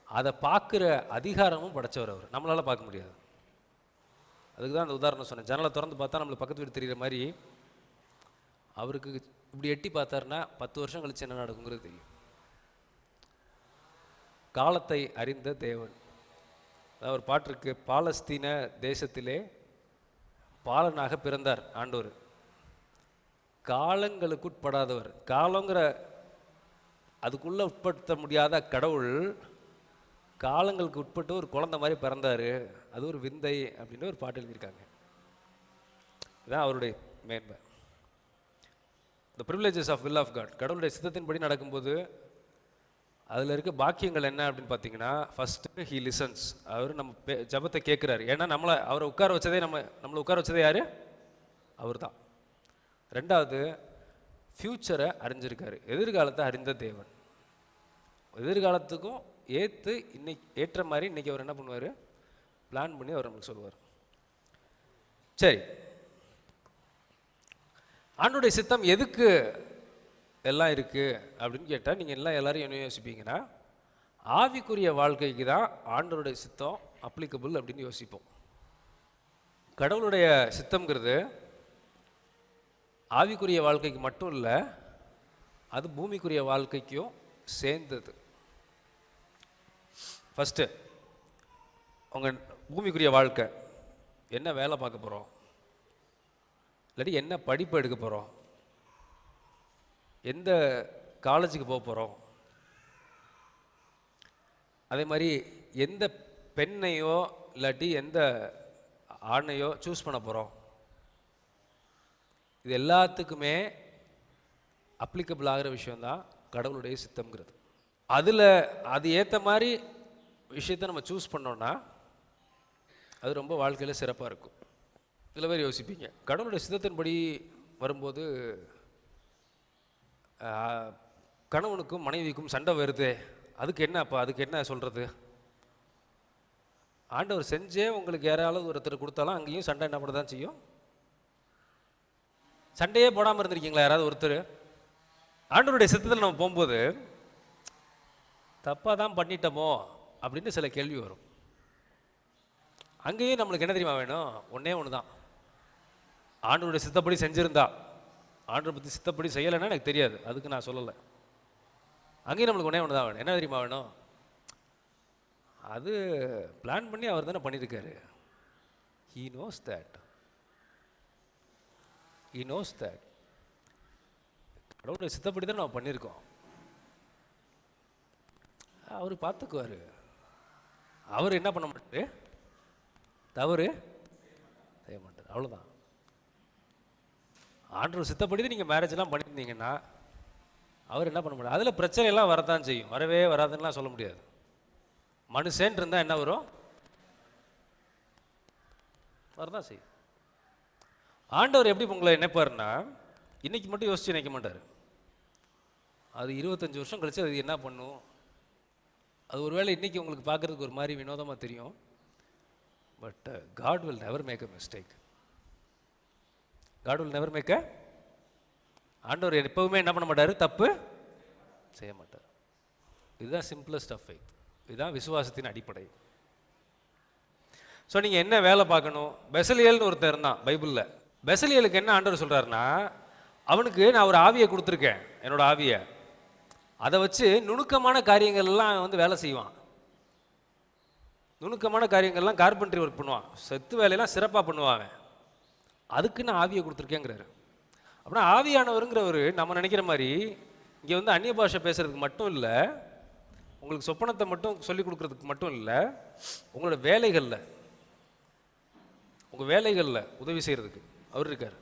அதை பார்க்குற அதிகாரமும் படைச்சவர் அவர். நம்மளால் பார்க்க முடியாது. அதுக்கு தான் அந்த உதாரணம் சொன்னேன். ஜன்னலை திறந்து பார்த்தா நம்மளுக்கு பக்கத்து வீடு தெரிகிற மாதிரி அவருக்கு இப்படி எட்டி பார்த்தாருன்னா 10 வருஷம் கழிச்சு என்ன நடக்குங்கிறது தெரியும். காலத்தை அறிந்த தேவன். அதாவது ஒரு பாட்டு இருக்கு, பாலஸ்தீன தேசத்திலே பாலனாக பிறந்தார் ஆண்டவர். காலங்களுக்கு உட்படாதவர். காலங்கிற அதுக்குள்ளே உட்படுத்த முடியாத கடவுள் காலங்களுக்கு உட்பட்டு ஒரு குழந்தை மாதிரி பிறந்தார். அது ஒரு விந்தை அப்படின்னு ஒரு பாட்டு எழுதியிருக்காங்க. இதுதான் அவருடைய மேன்மை. The privileges of will of God. கடவுளுடைய சித்தத்தின்படி நடக்கும்போது அதில் இருக்க பாக்கியங்கள் என்ன அப்படின்னு பார்த்தீங்கன்னா, ஃபஸ்ட்டு ஹீ லிசன்ஸ். அவர் நம்ம ஜபத்தை கேட்குறாரு. ஏன்னா அவரை உட்கார வச்சதே நம்மளை உட்கார வச்சதே யார்? அவர் தான். ரெண்டாவது, ஃப்யூச்சரை அறிஞ்சிருக்காரு. எதிர்காலத்தை அறிந்த தேவன். எதிர்காலத்துக்கும் ஏற்ற மாதிரி இன்றைக்கி அவர் என்ன பண்ணுவார், பிளான் பண்ணி அவர் நமக்கு சொல்லுவார். சரி, ஆண்டோடைய சித்தம் எதுக்கு எல்லாம் இருக்குது அப்படின்னு கேட்டால் நீங்கள் எல்லாரும் என்ன யோசிப்பீங்கன்னா, ஆவிக்குரிய வாழ்க்கைக்கு தான் ஆண்டவருடைய சித்தம் அப்ளிகபிள் அப்படின்னு யோசிப்போம். கடவுளுடைய சித்தம்ங்கிறது ஆவிக்குரிய வாழ்க்கைக்கு மட்டும் இல்லை, அது பூமிக்குரிய வாழ்க்கைக்கும் சேர்ந்தது. ஃபஸ்ட்டு உங்கள் பூமிக்குரிய வாழ்க்கை என்ன வேலை பார்க்க போகிறோம், இல்லாட்டி என்ன படிப்பு எடுக்க போகிறோம், எந்த காலேஜுக்கு போக போகிறோம், அதே மாதிரி எந்த பெண்ணையோ இல்லாட்டி எந்த ஆணையோ சூஸ் பண்ண போகிறோம், இது எல்லாத்துக்குமே அப்ளிகபிள் ஆகிற விஷயந்தான் கடவுளுடைய சித்தம்ங்கிறது. அது ஏற்ற மாதிரி விஷயத்தை நம்ம சூஸ் பண்ணோன்னா அது ரொம்ப வாழ்க்கையில் சிறப்பாக இருக்கும். சில பேர் யோசிப்பீங்க, கடவுளுடைய சித்தத்தின்படி வரும்போது கணவனுக்கும் மனைவிக்கும் சண்டை வருது, அதுக்கு என்ன சொல்கிறது? ஆண்டவர் செஞ்சே உங்களுக்கு யாராவது ஒருத்தர் கொடுத்தாலும் அங்கேயும் சண்டை என்ன பண்ண தான் செய்யும். சண்டையே போடாமல் இருந்திருக்கீங்களா யாராவது ஒருத்தர்? ஆண்டவருடைய சித்தத்தில் நம்ம போகும்போது தப்பாக தான் பண்ணிட்டோமோ அப்படின்னு சில கேள்வி வரும். அங்கேயும் நம்மளுக்கு என்ன தெரியுமா வேணும்? ஒன்றே ஒன்று தான். ஆண்டவருடைய சித்தப்படி செஞ்சுருந்தா, ஆண்டவர் பற்றி சித்தப்படி செய்யலைன்னா எனக்கு தெரியாது, அதுக்கு நான் சொல்லலை. அங்கேயும் நம்மளுக்கு ஒன்றே ஒன்று தான் வேணும். என்ன தெரியுமா வேணும்? அது பிளான் பண்ணி அவர் தானே பண்ணியிருக்காரு. He knows that. கடவுளுடைய சித்தப்படி தான் நம்ம பண்ணியிருக்கோம். அவர் பார்த்துக்குவார். அவர் என்ன பண்ண மாட்டாரு? தவறு செய்ய மாட்டார். அவ்வளோதான். ஆண்டவர் சித்தப்படி நீங்கள் மேரேஜெல்லாம் பண்ணியிருந்தீங்கன்னா அவர் என்ன பண்ண மாட்டார். அதில் பிரச்சனையெல்லாம் வரத்தான் செய்யும், வரவே வராதுன்னெலாம் சொல்ல முடியாது. மனுஷன் இருந்தால் என்ன வரும்? வரதான் செய்யும். ஆண்டவர் எப்படி உங்களை நினைப்பாருன்னா, இன்னைக்கு மட்டும் யோசிச்சு நினைக்க மாட்டார். அது 25 வருஷம் கழிச்சு அது என்ன பண்ணும்? அது ஒருவேளை இன்னைக்கு உங்களுக்கு பார்க்குறதுக்கு ஒரு மாதிரி வினோதமாக தெரியும். But God will never make a mistake. God will never make a. ஆண்டவர் எப்பவுமே என்ன பண்ண மாட்டார்? தப்பு செய்ய மாட்டார். இதுதான் சிம்பிளஸ்ட் ஆஃப் ஃபெய்த். இதுதான் விசுவாசத்தின் அடிப்படை. ஸோ நீங்கள் என்ன வேலை பார்க்கணும்? பெசலியல்னு ஒருத்தர் இருந்தான் பைபிளில். பெசலியலுக்கு என்ன ஆண்டவர் சொல்கிறாருன்னா, அவனுக்கு நான் ஒரு ஆவியை கொடுத்துருக்கேன், என்னோட ஆவியை. அதை வச்சு நுணுக்கமான காரியங்கள்லாம் வேலை செய்வான். நுணுக்கமான காரியங்கள்லாம் கார்பென்ட்ரி ஒர்க் பண்ணுவான். செத்து வேலையெல்லாம் சிறப்பாக பண்ணுவாங்க. அதுக்கு நான் ஆவியை கொடுத்துருக்கேங்கிறாரு. அப்படின்னா ஆவியானவருங்கிறவர் நம்ம நினைக்கிற மாதிரி இங்கே அந்நிய பாஷை பேசுறதுக்கு மட்டும் இல்லை, உங்களுக்கு சொப்பனத்தை மட்டும் சொல்லிக் கொடுக்குறதுக்கு மட்டும் இல்லை, உங்களோட வேலைகளில், உங்கள் வேலைகளில் உதவி செய்கிறதுக்கு அவர் இருக்கார்.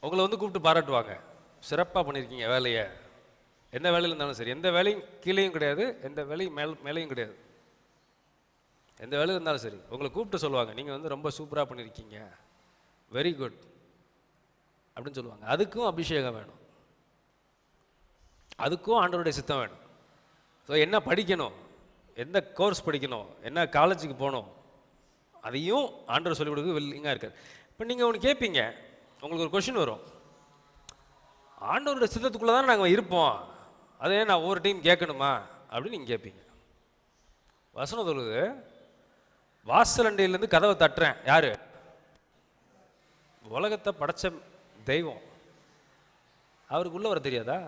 உங்களை கூப்பிட்டு பாராட்டுவாங்க, சிறப்பாக பண்ணியிருக்கீங்க வேலையை. எந்த வேலையில் இருந்தாலும் சரி, எந்த வேலையும் கீழேயும் கிடையாது, எந்த வேலையும் மேலேயும் கிடையாது. எந்த வேலை இருந்தாலும் சரி உங்களை கூப்பிட்டு சொல்லுவாங்க, நீங்கள் வந்து ரொம்ப சூப்பராக பண்ணியிருக்கீங்க, வெரி குட் அப்படின்னு சொல்லுவாங்க. அதுக்கும் அபிஷேகம் வேணும், அதுக்கும் ஆண்டவருடைய சித்தம் வேணும். ஸோ என்ன படிக்கணும், எந்த கோர்ஸ் படிக்கணும், என்ன காலேஜுக்கு போகணும், அதையும் ஆண்டவர் சொல்லிக் கொடுக்க வில்லிங்காக இருக்கார். இப்போ நீங்கள் ஒன்று கேட்பீங்க, உங்களுக்கு ஒரு கொஷின் வரும், ஆண்டவருடைய சித்தத்துக்குள்ளே தானே நாங்கள் இருப்போம், அதே நான் ஒவ்வொரு டைம் கேட்கணுமா அப்படின்னு நீங்கள் கேட்பீங்க. வசனம் சொல்லுது, வாசலண்டையிலேருந்து கதவை தட்டுறேன், யாரு? உலகத்தை படைச்ச தெய்வம். அவருக்கு உள்ள வர தெரியாதா?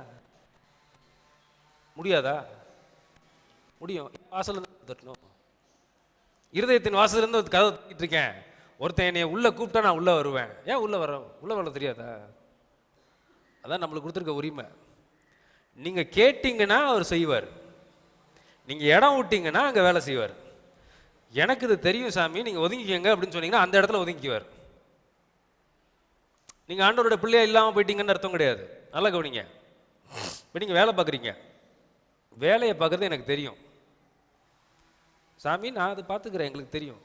முடியாதா? முடியும். வாசலிருந்து தட்டணும். இருதயத்தின் வாசலிருந்து கதவை தட்டிட்டு இருக்கேன், ஒருத்தன் என்னைய உள்ள கூப்பிட்டா நான் உள்ள வருவேன். ஏன் உள்ள வர தெரியாதா? அதான் நம்மளுக்கு கொடுத்துருக்க உரிமை. நீங்க கேட்டீங்கன்னா அவர் செய்வார், நீங்க இடம் விட்டீங்கன்னா அங்க வேலை செய்வார். எனக்கு இது தெரியும் சாமி, நீங்க ஒதுங்கிக்கங்க அப்படின்னு சொன்னீங்கன்னா அந்த இடத்துல ஒதுங்கிக்குவார். நீங்க ஆண்டவரோட பிள்ளையா இல்லாம போயிட்டீங்கன்னு அர்த்தம் கிடையாது. நல்லா கவனிங்க. இப்போ நீங்க வேலை பார்க்குறீங்க, வேலையை பார்க்குறது எனக்கு தெரியும் சாமி, நான் அதை பார்த்துக்கிறேன், எங்களுக்கு தெரியும்.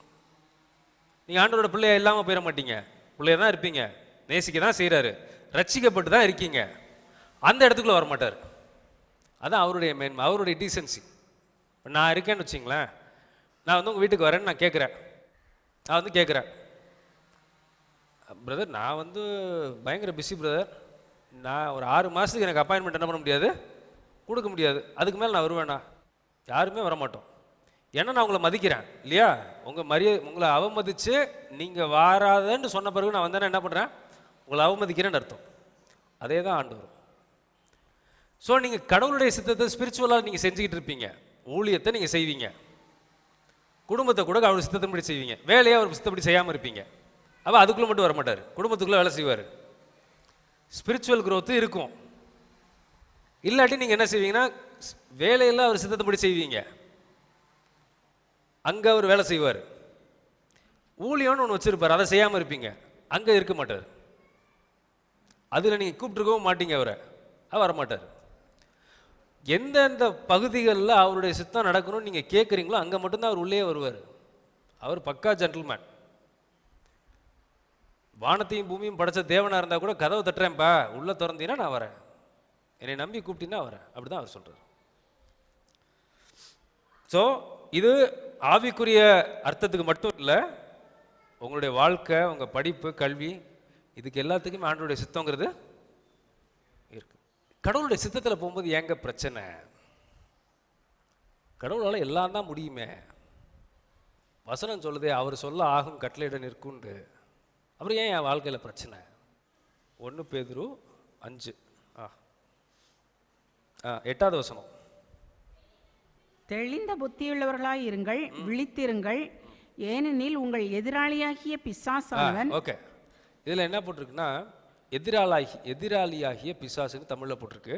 நீங்கள் ஆண்டவரோட பிள்ளையா இல்லாமல் போயிட மாட்டீங்க, பிள்ளையா தான் இருப்பீங்க, நேசிக்க தான் செய்கிறாரு, ரட்சிக்கப்பட்டு தான் இருக்கீங்க, அந்த இடத்துக்குள்ளே வரமாட்டார். அதான் அவருடைய மேன்மை, அவருடைய டீசன்சி. இப்போ நான் இருக்கேன்னு வச்சிங்களேன், நான் வந்து உங்கள் வீட்டுக்கு வரேன்னு நான் கேட்குறேன், பிரதர் நான் வந்து பயங்கர பிஸி பிரதர், நான் ஒரு 6 மாதத்துக்கு எனக்கு அப்பாயின்மெண்ட் என்ன பண்ண முடியாது, கொடுக்க முடியாது, அதுக்கு மேலே நான் வருவேண்ணா. யாருமே வரமாட்டோம். ஏன்னா நான் உங்களை மதிக்கிறேன் இல்லையா? உங்களை அவமதித்து நீங்கள் வாராதன்னு சொன்ன பிறகு நான் வந்தேன்னா என்ன பண்ணுறேன், உங்களை அவமதிக்கிறேன்னு அர்த்தம். அதே தான் ஆண்டவர். ஸோ நீங்கள் கடவுளுடைய சித்தத்தை ஸ்பிரிச்சுவலாக நீங்கள் செஞ்சுக்கிட்டு இருப்பீங்க, ஊழியத்தை நீங்கள் செய்வீங்க, குடும்பத்தை கூட அவருடைய சித்தத்தின்படி செய்வீங்க, வேலையை அவர் சித்தப்படி செய்யாமல் இருப்பீங்க. அப்போ அதுக்குள்ளே மட்டும் வரமாட்டார், குடும்பத்துக்குள்ளே வேலை செய்வார். ஸ்பிரிச்சுவல் growth இருக்கும். இல்லாட்டி நீங்கள் என்ன செய்வீங்கன்னா வேலையெல்லாம் அவர் சித்தத்தின்படி செய்வீங்க, அங்கே அவர் வேலை செய்வார். ஊழியம்னு ஒன்று வச்சுருப்பார், அதை செய்யாமல் இருப்பீங்க, அங்கே இருக்க மாட்டார். அதில் நீங்கள் கூப்பிட்டுருக்கவும் மாட்டீங்க, அவரை வரமாட்டார். எந்தெந்த பகுதிகளில் அவருடைய சித்தம் நடக்கணும்னு நீங்கள் கேட்குறீங்களோ அங்கே மட்டும்தான் அவர் உள்ளே வருவார். அவர் பக்கா ஜென்டில்மேன். வானத்தையும் பூமியும் படைச்ச தேவனாக இருந்தால் கூட கதவை தட்டுறேன்ப்பா, உள்ளே திறந்தீங்கன்னா நான் வரேன், என்னை நம்பி கூப்பிட்டீங்கன்னா வரேன், அப்படி தான் அவர் சொல்கிறார். ஸோ இது ஆவிக்குரிய அர்த்தத்துக்கு மட்டும் இல்லை, உங்களுடைய வாழ்க்கை, உங்கள் படிப்பு, கல்வி, இதுக்கு எல்லாத்துக்குமே ஆண்டவருடைய சித்தங்கிறது இருக்கு. கடவுளுடைய சித்தத்தில் போகும்போது ஏங்க பிரச்சனை? கடவுளால் எல்லாம் தான் முடியுமே. வசனம் சொல்லுதே, அவர் சொல்ல ஆகும் கட்டளையிட நிற்குண்டு. அப்புறம் ஏன் என் வாழ்க்கையில் பிரச்சனை? 1 பேதுரு 5 8வது வசனம். தெளிந்த புத்தியுள்ளவர்களாய் இருங்கள், விழித்திருங்கள், ஏனெனில் உங்கள் எதிராளியாகிய பிசாசானவன். ஓகே, இதில் என்ன போட்டிருக்குன்னா எதிராளியாகிய பிசாசுன்னு தமிழில் போட்டிருக்கு.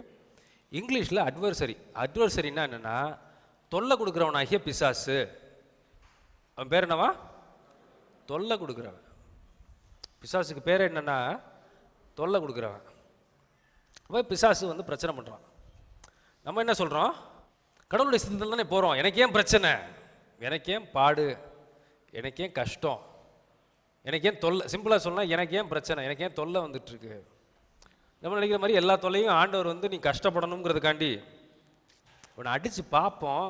இங்கிலீஷில் அட்வர்சரின்னா என்னென்னா தொல்லை கொடுக்குறவனாகிய பிசாசு. அவன் பேர் என்னவா? தொல்லை கொடுக்குறவன். பிசாசுக்கு பேர் என்னன்னா தொல்லை கொடுக்குறவன். அப்போ பிசாசு வந்து பிரச்சனை பண்ணுறான். நம்ம என்ன சொல்கிறோம்? கடவுளுடைய சித்தத்தில் தானே போகிறோம், எனக்கு ஏன் பிரச்சனை, எனக்கு ஏன் பாடு, எனக்கு ஏன் கஷ்டம், எனக்கு ஏன் தொல்லை? சிம்பிளாக சொன்னால் எனக்கு ஏன் பிரச்சனை, எனக்கு ஏன் தொல்லை வந்துட்டுருக்கு. நம்ம நினைக்கிற மாதிரி எல்லா தொல்லையும் ஆண்டவர் வந்து நீ கஷ்டப்படணுங்கிறதுக்காண்டி உன்னை அடித்து பார்ப்போம்,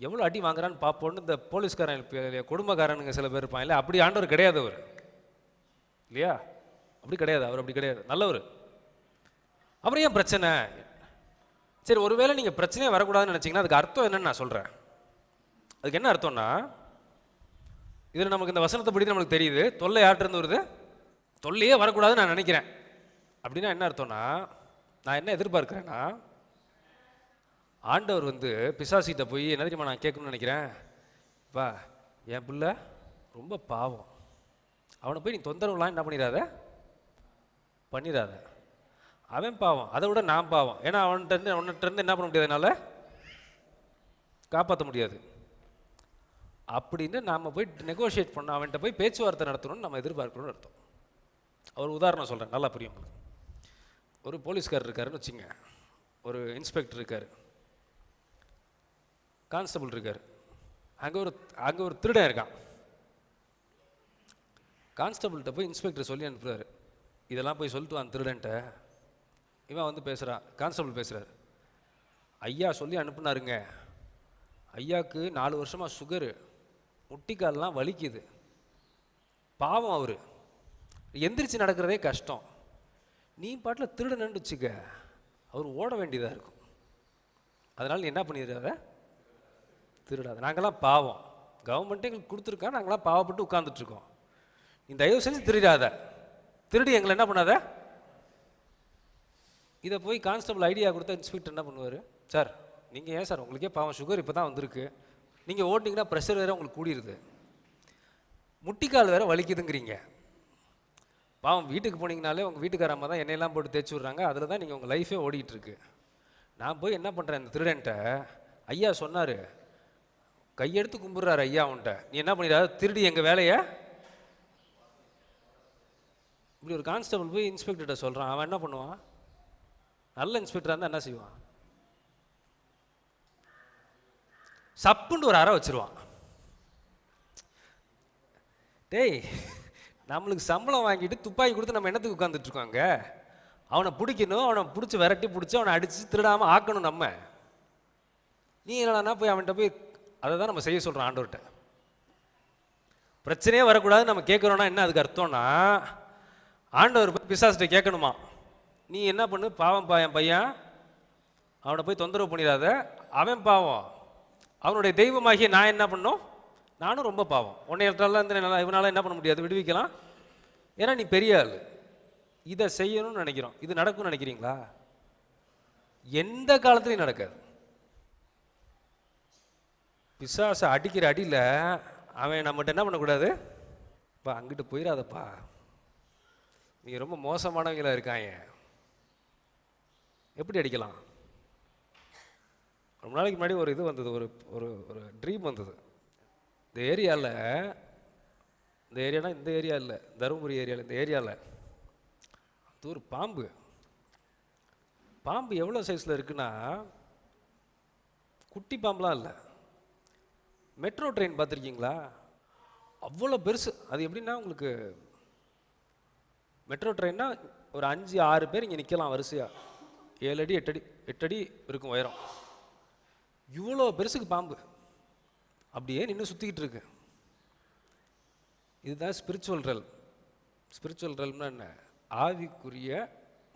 எவ்வளோ அடி வாங்குறான்னு பார்ப்போன்னு இந்த போலீஸ்காரன் குடும்பக்காரனுங்க சில பேர் இருப்பான் இல்லை, அப்படி ஆண்டவர் கிடையாது அவர் இல்லையா? அப்படி கிடையாது, அவர் அப்படி கிடையாது, நல்லவர். அப்புறம் ஏன் பிரச்சனை? சரி, ஒருவேளை நீங்கள் பிரச்சனையே வரக்கூடாதுன்னு நினச்சிங்கன்னா அதுக்கு அர்த்தம் என்னன்னு நான் சொல்கிறேன். அதுக்கு என்ன அர்த்தம்னா, இதில் நமக்கு இந்த வசனத்தை படி நம்மளுக்கு தெரியுது, தொல்லை யார்கிட்டருந்து வருது, தொல்லையே வரக்கூடாதுன்னு நான் நினைக்கிறேன். அப்படின்னா என்ன அர்த்தம்னா, நான் என்ன எதிர்பார்க்குறேன்னா, ஆண்டவர் வந்து பிசாசிட்ட போய் என்ன தெரியுமா நான் கேட்கணும்னு நினைக்கிறேன், பா என் பிள்ளை ரொம்ப பாவம், அவனை போய் நீ தொந்தரவுலாம் என்ன பண்ணிடாத, அவன் பாவம், அதை விட நான் பாவம், ஏன்னா அவன்கிட்ட என்ன பண்ண முடியாது, என்னால் காப்பாற்ற முடியாது அப்படின்னு நாம் போய் நெகோஷியேட் பண்ண, அவன்கிட்ட போய் பேச்சுவார்த்தை நடத்தணும்னு நம்ம எதிர்பார்க்கணும்னு அர்த்தம். ஒரு உதாரணம் சொல்கிறேன், நல்லா புரியும் உங்களுக்கு. ஒரு போலீஸ்கார் இருக்காருன்னு வச்சுங்க, ஒரு இன்ஸ்பெக்டர் இருக்கார், கான்ஸ்டபிள் இருக்கார், அங்கே ஒரு திருடன் இருக்கான். கான்ஸ்டபிள்கிட்ட போய் இன்ஸ்பெக்டர் சொல்லி அனுப்புறாரு, இதெல்லாம் போய் சொல்லிட்டு வான் திருடன்ட்ட. இவன் வந்து பேசுகிறான், கான்ஸ்டபிள் பேசுகிறார், ஐயா சொல்லி அனுப்புனாருங்க, ஐயாவுக்கு 4 வருஷமாக சுகரு, முட்டிக்கால்லாம் வலிக்குது, பாவம் அவர் எந்திரிச்சு நடக்கிறதே கஷ்டம், நீ பாட்டில் திருடனு வச்சுக்க, அவர் ஓட வேண்டியதாக இருக்கும், அதனால் நீ என்ன பண்ணிடுறாத, திருடாத, நாங்கள்லாம் பாவம், கவர்மெண்ட்டே எங்களுக்கு கொடுத்துருக்கா, நாங்களாம் பாவப்பட்டு உட்காந்துட்ருக்கோம், நீ தயவு செஞ்சு திருடாத, திருடி எங்களை என்ன பண்ணாத. இதை போய் கான்ஸ்டபிள் ஐடியா கொடுத்தா இன்ஸ்பெக்டர் என்ன பண்ணுவார், சார் நீங்கள் ஏன் சார், உங்களுக்கே பாவம் சுகர் இப்போ தான் வந்திருக்கு, நீங்கள் ஓட்டிங்கன்னா ப்ரெஷர் வேறு உங்களுக்கு கூடிடுது, முட்டிக்கால் வேறு வலிக்குதுங்கிறீங்க, பாவம் வீட்டுக்கு போனீங்கனாலே உங்கள் வீட்டுக்காரம்மா தான் எண்ணெயெல்லாம் போட்டு தேய்ச்சி விட்றாங்க, அதில் தான் நீங்கள் உங்கள் லைஃபே ஓடிட்டுருக்கு. நான் போய் என்ன பண்ணுறேன், இந்த திருடன்ட்ட ஐயா சொன்னார், கையெடுத்து கும்பிட்றாரு ஐயா அவன்கிட்ட, நீ என்ன பண்ணிடாத, திருடி எங்கள் வேலையை. இப்படி ஒரு கான்ஸ்டபிள் போய் இன்ஸ்பெக்டர்கிட்ட சொல்கிறான், அவன் என்ன பண்ணுவான், நல்ல இன்ஸ்பெக்டராக இருந்தால் என்ன செய்வான், சப்புண்டு ஒரு அறை வச்சிருவான். டேய், நம்மளுக்கு சம்பளம் வாங்கிட்டு துப்பாக்கி கொடுத்து நம்ம என்னத்துக்கு உட்காந்துட்டு இருக்கோங்க, அவனை பிடிக்கணும், அவனை பிடிச்சி விரட்டி பிடிச்சி அவனை அடித்து திருடாமல் ஆக்கணும் நம்ம, நீ என்னன்னா போய் அவன்கிட்ட போய் அதை தான் நம்ம செய்ய சொல்கிறோம் ஆண்டவர்கிட்ட. பிரச்சனையே வரக்கூடாது நம்ம கேட்குறோன்னா என்ன அதுக்கு அர்த்தம்னா, ஆண்டவர் போய் பிசாசிட்ட கேட்கணுமா, நீ என்ன பண்ணு, பாவம் என் பையன், அவனை போய் தொந்தரவு பண்ணிடாத, அவன் பாவம், அவனுடைய தெய்வமாகிய நான் என்ன பண்ணோம், நானும் ரொம்ப பாவம், உன்னை இருந்து இவனால் என்ன பண்ண முடியாது, விடுவிக்கலாம், ஏன்னா நீ பெரிய ஆள், இதை செய்யணும்னு நினைக்கிறோம், இது நடக்கும்னு நினைக்கிறீங்களா, எந்த காலத்துலையும் நடக்காது. பிசாசை அடிக்கிற அடியில் அவன் நம்மகிட்ட என்ன பண்ணக்கூடாது, இப்போ அங்கிட்டு போயிடாதப்பா, நீ ரொம்ப மோசமானவங்களா இருக்காங்க, எப்படி அடிக்கலாம். ரொம்ப நாளைக்கு முன்னாடி ஒரு இது வந்தது, ஒரு ஒரு ஒரு ட்ரீம் வந்தது, இந்த ஏரியாவில், இந்த ஏரியானா இந்த ஏரியா இல்லை, தருமபுரி ஏரியாவில், இந்த ஏரியாவில் அது ஒரு பாம்பு, பாம்பு எவ்வளோ சைஸில் இருக்குன்னா, குட்டி பாம்புலாம் இல்லை, மெட்ரோ ட்ரெயின் பார்த்துருக்கீங்களா, அவ்வளோ பெருசு. அது எப்படின்னா உங்களுக்கு மெட்ரோ ட்ரெயின்னா ஒரு 5-6 பேர் இங்கே நிற்கலாம் வரிசையாக, 7 அடி 8 அடி 8 அடி இருக்கும் உயரம், இவ்வளோ பெருசுக்கு பாம்பு அப்படியே நின்று சுற்றிக்கிட்டு இருக்கு. இதுதான் ஸ்பிரிச்சுவல் ரெல். ஸ்பிரிச்சுவல் ரெல்னா என்ன, ஆவிக்குரிய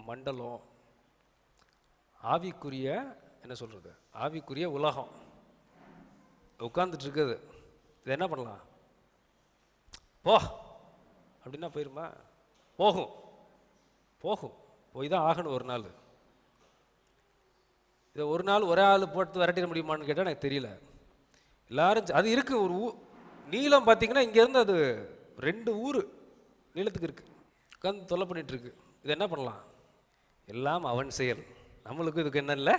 மண்டலம், ஆவிக்குரிய என்ன சொல்கிறது, ஆவிக்குரிய உலகம் உட்காந்துட்டு இருக்குது. இது என்ன பண்ணலாம், போ அப்படின்னா போயிருமா, போகும் போகும், போய் தான் ஆகணும் ஒரு நாள். இதை ஒரு நாள் ஒரே ஆள் போட்டு விரட்டிட முடியுமான்னு கேட்டால் எனக்கு தெரியல. எல்லாரும் அது இருக்குது, ஒரு நீளம் பார்த்தீங்கன்னா இங்கேருந்து அது 2 ஊர் நீளத்துக்கு இருக்குது, உட்காந்து தொல்லை பண்ணிகிட்டு இருக்கு. இது என்ன பண்ணலாம், எல்லாம் அவன் செயல், நம்மளுக்கு இதுக்கு என்ன இல்லை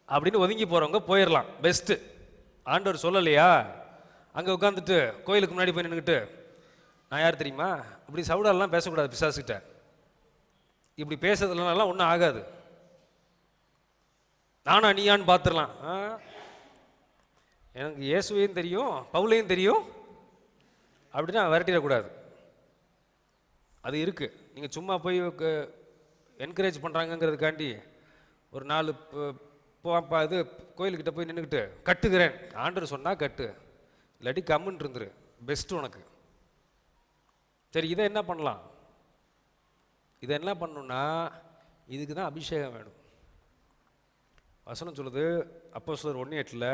அப்படின்னு ஒதுங்கி போகிறவங்க போயிடலாம், பெஸ்ட்டு. ஆண்டவர் சொல்லலையா, அங்கே உட்காந்துட்டு கோயிலுக்கு முன்னாடி போய் நின்றுக்கிட்டு, நான் யார் தெரியுமா, இப்படி சவுடாலெலாம் பேசக்கூடாது பிசாசுக்கிட்ட, இப்படி பேசுறதுலாம் ஒன்றும் ஆகாது, நானா நீயான்னு பார்த்துடலாம், எனக்கு இயேசுவையும் தெரியும் பவுலையும் தெரியும் அப்படின்னா விரட்டிடக்கூடாது. அது இருக்குது, நீங்கள் சும்மா போய் என்கரேஜ் பண்ணுறாங்கங்கிறதுக்காண்டி ஒரு 4 இது கோயிலுக்கிட்ட போய் நின்றுக்கிட்டு கட்டுகிறேன், ஆண்டவர் சொன்னால் கட்டு, இல்லாட்டி கம்முன்னு இருந்துரு, பெஸ்ட்டு உனக்கு. சரி, இதை என்ன பண்ணலாம், இதை என்ன பண்ணணுன்னா இதுக்கு தான் அபிஷேகம் வேணும். வசனம் சொல்லுது, அப்போஸ்தலர் 1:8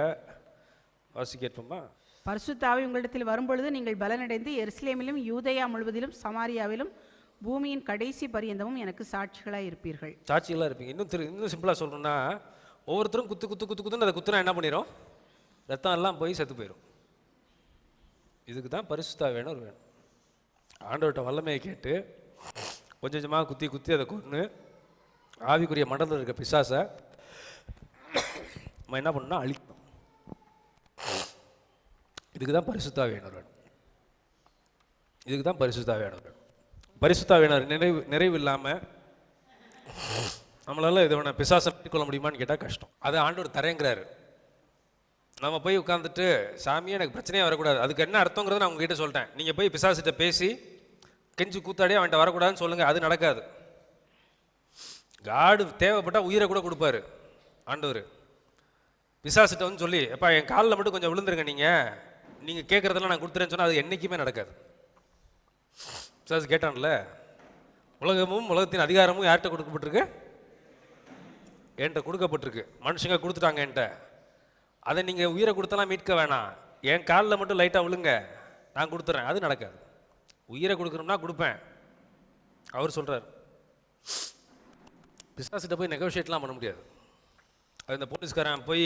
வாசி கேட்போமா, பரிசுத்த ஆவி உங்களிடத்தில் வரும்பொழுது நீங்கள் பலனடைந்து எருசலேமிலும் யூதேயா முழுவதிலும் சமாரியாவிலும் பூமியின் கடைசி பரியந்தமும் எனக்கு சாட்சிகளாக இருப்பீர்கள். சாட்சிகளாக இருப்பீங்க. இன்னும் சிம்பிளாக சொல்லணும்னா, ஒவ்வொருத்தரும் குத்துன்னு அதை குத்துனா என்ன பண்ணிடும், ரத்தம் எல்லாம் போய் செத்து போயிடும். இதுக்கு தான் பரிசுத்த ஆவி வேணும். ஆண்டவர்கிட்ட வல்லமையை கேட்டு கொஞ்சம் கொஞ்சமாக குத்தி அதை கொன்று ஆவிக்குரிய மண்டலத்தில் இருக்க பிசாசை நம்ம என்ன பண்ணணும்னா அழிக்கணும். இதுக்கு தான் பரிசுத்த ஆவி வேணும். இதுக்கு தான் பரிசுத்த ஆவி வேணும். பரிசுத்த ஆவி நிறைவு இல்லாமல் நம்மளால இதை பிசாசை கொள்ள முடியுமான்னு கேட்டால் கஷ்டம். அதை ஆண்டவர் தரேங்கிறாரு. நம்ம போய் உட்காந்துட்டு சாமியே எனக்கு பிரச்சனையே வரக்கூடாது, அதுக்கு என்ன அர்த்தங்கிறத நான் உங்ககிட்ட சொல்லிட்டேன். நீங்கள் போய் பிசாசிட்ட பேசி கெஞ்சி கூத்தாடியே அவன்கிட்ட வரக்கூடாதுன்னு சொல்லுங்கள், அது நடக்காது. காடு தேவைப்பட்டால் உயிரை கூட கொடுப்பாரு ஆண்டவர். பிசாசிட்ட வந்து சொல்லி எப்பா என் காலில் மட்டும் கொஞ்சம் விழுந்துருங்க, நீங்கள் கேட்குறதெல்லாம் நான் கொடுத்துறேன்னு சொன்னால் அது என்றைக்குமே நடக்காது. பிசாசு கேட்டான்ல, உலகமும் உலகத்தின் அதிகாரமும் யார்கிட்ட கொடுக்கப்பட்டிருக்கு? என்கிட்ட கொடுக்கப்பட்டிருக்கு. மனுஷங்க கொடுத்துட்டாங்க என்கிட்ட, அதை நீங்கள் உயிரை கொடுத்தலாம் மீட்க வேணாம், என் காலில் மட்டும் லைட்டாக விழுங்க, நான் கொடுத்துட்றேன். அது நடக்காது. உயிரை கொடுக்கணும்னா கொடுப்பேன் அவர் சொல்கிறார். பிசாசிட்ட போய் நெகோஷியேட்லாம் பண்ண முடியாது. அது இந்த போலீஸ்காரன் போய்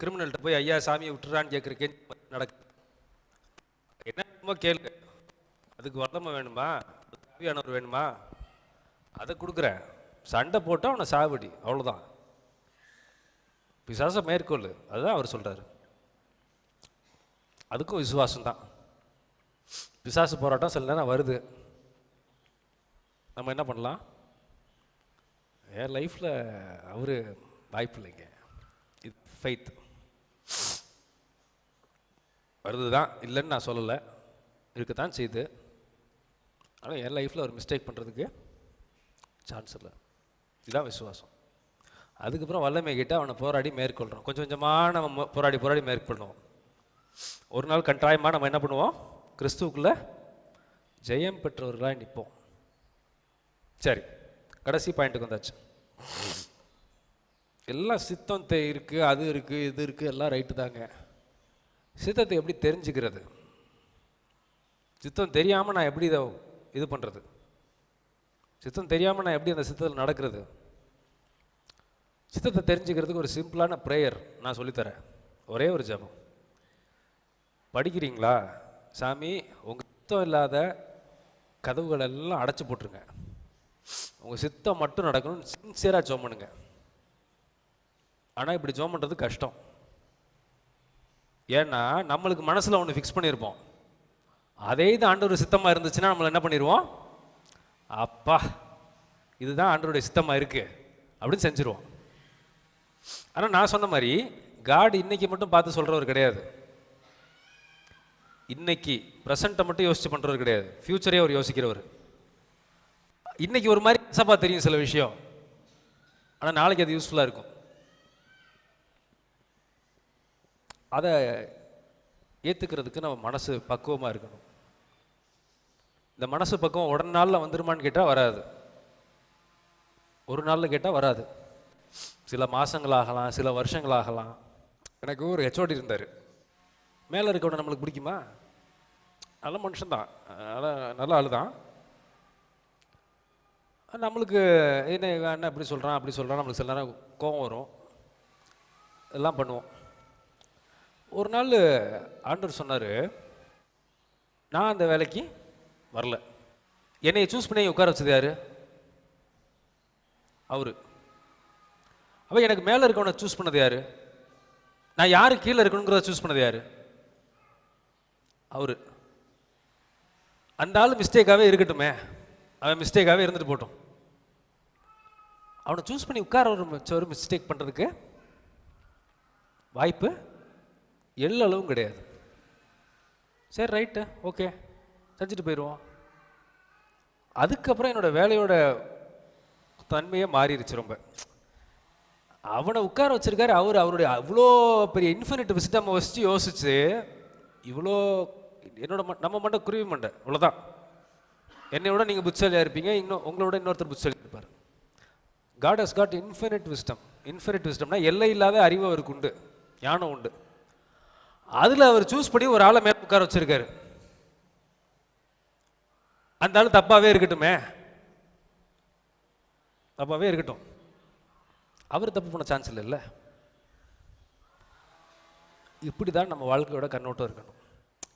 கிரிமினல்கிட்ட போய் ஐயா சாமியை விட்டுறான்னு கேட்குற நடக்கு. என்ன கேளுங்க, அதுக்கு வல்லமை வேணுமா, தேவையானவர் வேணுமா, அதை கொடுக்குறேன். சண்டை போட்டால் அவனை சாவடி, அவ்வளோதான். பிசாசை மேற்கொள்ளு, அதுதான் அவர் சொல்கிறார். அதுக்கும் விசுவாசம்தான். பிசாசு போராட்டம் சில நேரம் வருது, நம்ம என்ன பண்ணலாம்? என் லைஃப்பில் அவர் வாய்ப்பு இல்லைங்க, இது ஃபெய்த் வருது தான், இல்லைன்னு நான் சொல்லலை, இருக்கத்தான் செய்யுது. ஆனால் என் லைஃப்பில் ஒரு மிஸ்டேக் பண்ணுறதுக்கு சான்ஸ் இல்லை. இதுதான் விசுவாசம். அதுக்கப்புறம் வல்லமை கிட்ட அவனை போராடி மேற்கொள்கிறோம். கொஞ்சம் கொஞ்சமாக நம்ம போராடி மேற்கொள்ளுவோம். ஒரு நாள் கட்டாயமாக நம்ம என்ன பண்ணுவோம்? கிறிஸ்துவுக்குள்ளே ஜெயம் பெற்றவர்களாக நிற்போம். சரி, கடைசி பாயிண்ட்டுக்கு வந்தாச்சு. எல்லாம் சித்தம் இருக்குது, அது இருக்குது, இது இருக்குது, எல்லாம் ரைட்டு தாங்க. சித்தத்தை எப்படி தெரிஞ்சுக்கிறது? சித்தம் தெரியாமல் நான் எப்படி இதை இது பண்ணுறது? சித்தம் தெரியாமல் நான் எப்படி அந்த சித்தத்தில் நடக்கிறது? சித்தத்தை தெரிஞ்சுக்கிறதுக்கு ஒரு சிம்பிளான ப்ரேயர் நான் சொல்லித்தரேன். ஒரே ஒரு ஜெபம். படிக்கிறீங்களா? சாமி, உங்கள் சித்தம் இல்லாத கதவுகள் எல்லாம் அடைச்சி போட்டுருங்க, உங்கள் சித்தம் மட்டும் நடக்கணும்னு சின்சியராக ஜெபம் பண்ணுங்க. ஆனால் இப்படி ஜெபம் பண்ணுறது கஷ்டம். ஏன்னா நம்மளுக்கு மனசில் ஒன்று ஃபிக்ஸ் பண்ணியிருப்போம். அதே இது ஆண்டவர் சித்தமாக இருந்துச்சுன்னா நம்மளை என்ன பண்ணிடுவோம்? அப்பா, இதுதான் ஆண்டவருடைய சித்தமாக இருக்குது அப்படின்னு செஞ்சுருவோம். ஆனால் நான் சொன்ன மாதிரி காட் இன்னைக்கு மட்டும் பார்த்து சொல்கிறவர் கிடையாது. இன்னைக்கு ப்ரெசண்ட்டை மட்டும் யோசிச்சு பண்ணுறவர் கிடையாது, ஃப்யூச்சரே அவர் யோசிக்கிறவர். இன்னைக்கு ஒரு மாதிரி கசப்பா தெரியும் சில விஷயம், ஆனால் நாளைக்கு அது யூஸ்ஃபுல்லாக இருக்கும். அதை ஏற்றுக்கிறதுக்கு நம்ம மனசு பக்குவமாக இருக்கணும். இந்த மனசு பக்குவம் உடனே நாளில் வந்துருமான்னு கேட்டால் வராது, ஒரு நாளில் கேட்டால் வராது, சில மாதங்களாகலாம், சில வருஷங்களாகலாம். எனக்கு ஒரு ஹெச்ஓடி இருந்தார். மேலே இருக்கவனை நம்மளுக்கு பிடிக்குமா? நல்ல மனுஷன்தான், நல்ல ஆள் தான். நம்மளுக்கு என்ன இப்படி சொல்கிறான் அப்படி சொல்கிறான், நம்மளுக்கு சில நேரம் கோபம் வரும், எல்லாம் பண்ணுவோம். ஒரு நாள் ஆண்டவர் சொன்னார், நான் அந்த வேலைக்கு வரல. என்னை சூஸ் பண்ணி உட்கார வச்சது யாரு? அவரு. அப்போ எனக்கு மேலே இருக்கவனை சூஸ் பண்ணது யாரு? நான் யாரு கீழே இருக்கணுங்கிறத சூஸ் பண்ணது யாரு? அவரு. அந்த ஆள் மிஸ்டேக்காகவே இருக்கட்டுமே, அவன் மிஸ்டேக்காகவே இருந்துட்டு போட்டோம். அவனை சூஸ் பண்ணி உட்கார ஒரு மிஸ்டேக் பண்ணுறதுக்கு வாய்ப்பு எல்லளவும் கிடையாது. சரி, ரைட்டு, ஓகே, செஞ்சுட்டு போயிடுவோம். அதுக்கப்புறம் என்னோடய வேலையோட தன்மையே மாறிடுச்சு ரொம்ப. அவனை உட்கார வச்சிருக்காரு, அவருடைய அவ்வளோ பெரிய இன்ஃபினிட் விஸ்டம் யோசிச்சு இவ்வளோ நம்ம மண்டை குருவி மண்டை இவ்வளோதான். என்னையோட நீங்கள் புத்திசாலியாக இருப்பீங்க, உங்களோட இன்னொருத்தர் புத்திசாலி இருப்பார். God has got infinite wisdom. Infinite விஸ்டம்னா எல்லை இல்லாத அறிவு அவருக்கு உண்டு, ஞானம் உண்டு. அதில் அவர் சூஸ் பண்ணி ஒரு ஆளை மேலே உட்கார வச்சிருக்காரு. அந்த ஆள் தப்பாகவே இருக்கட்டுமே, தப்பாகவே இருக்கட்டும், அவர் தப்பு பண்ண சான்ஸ் இல்லைல்ல. இப்படி தான் நம்ம வாழ்க்கையோட கண்ணோட்டம் இருக்கணும்.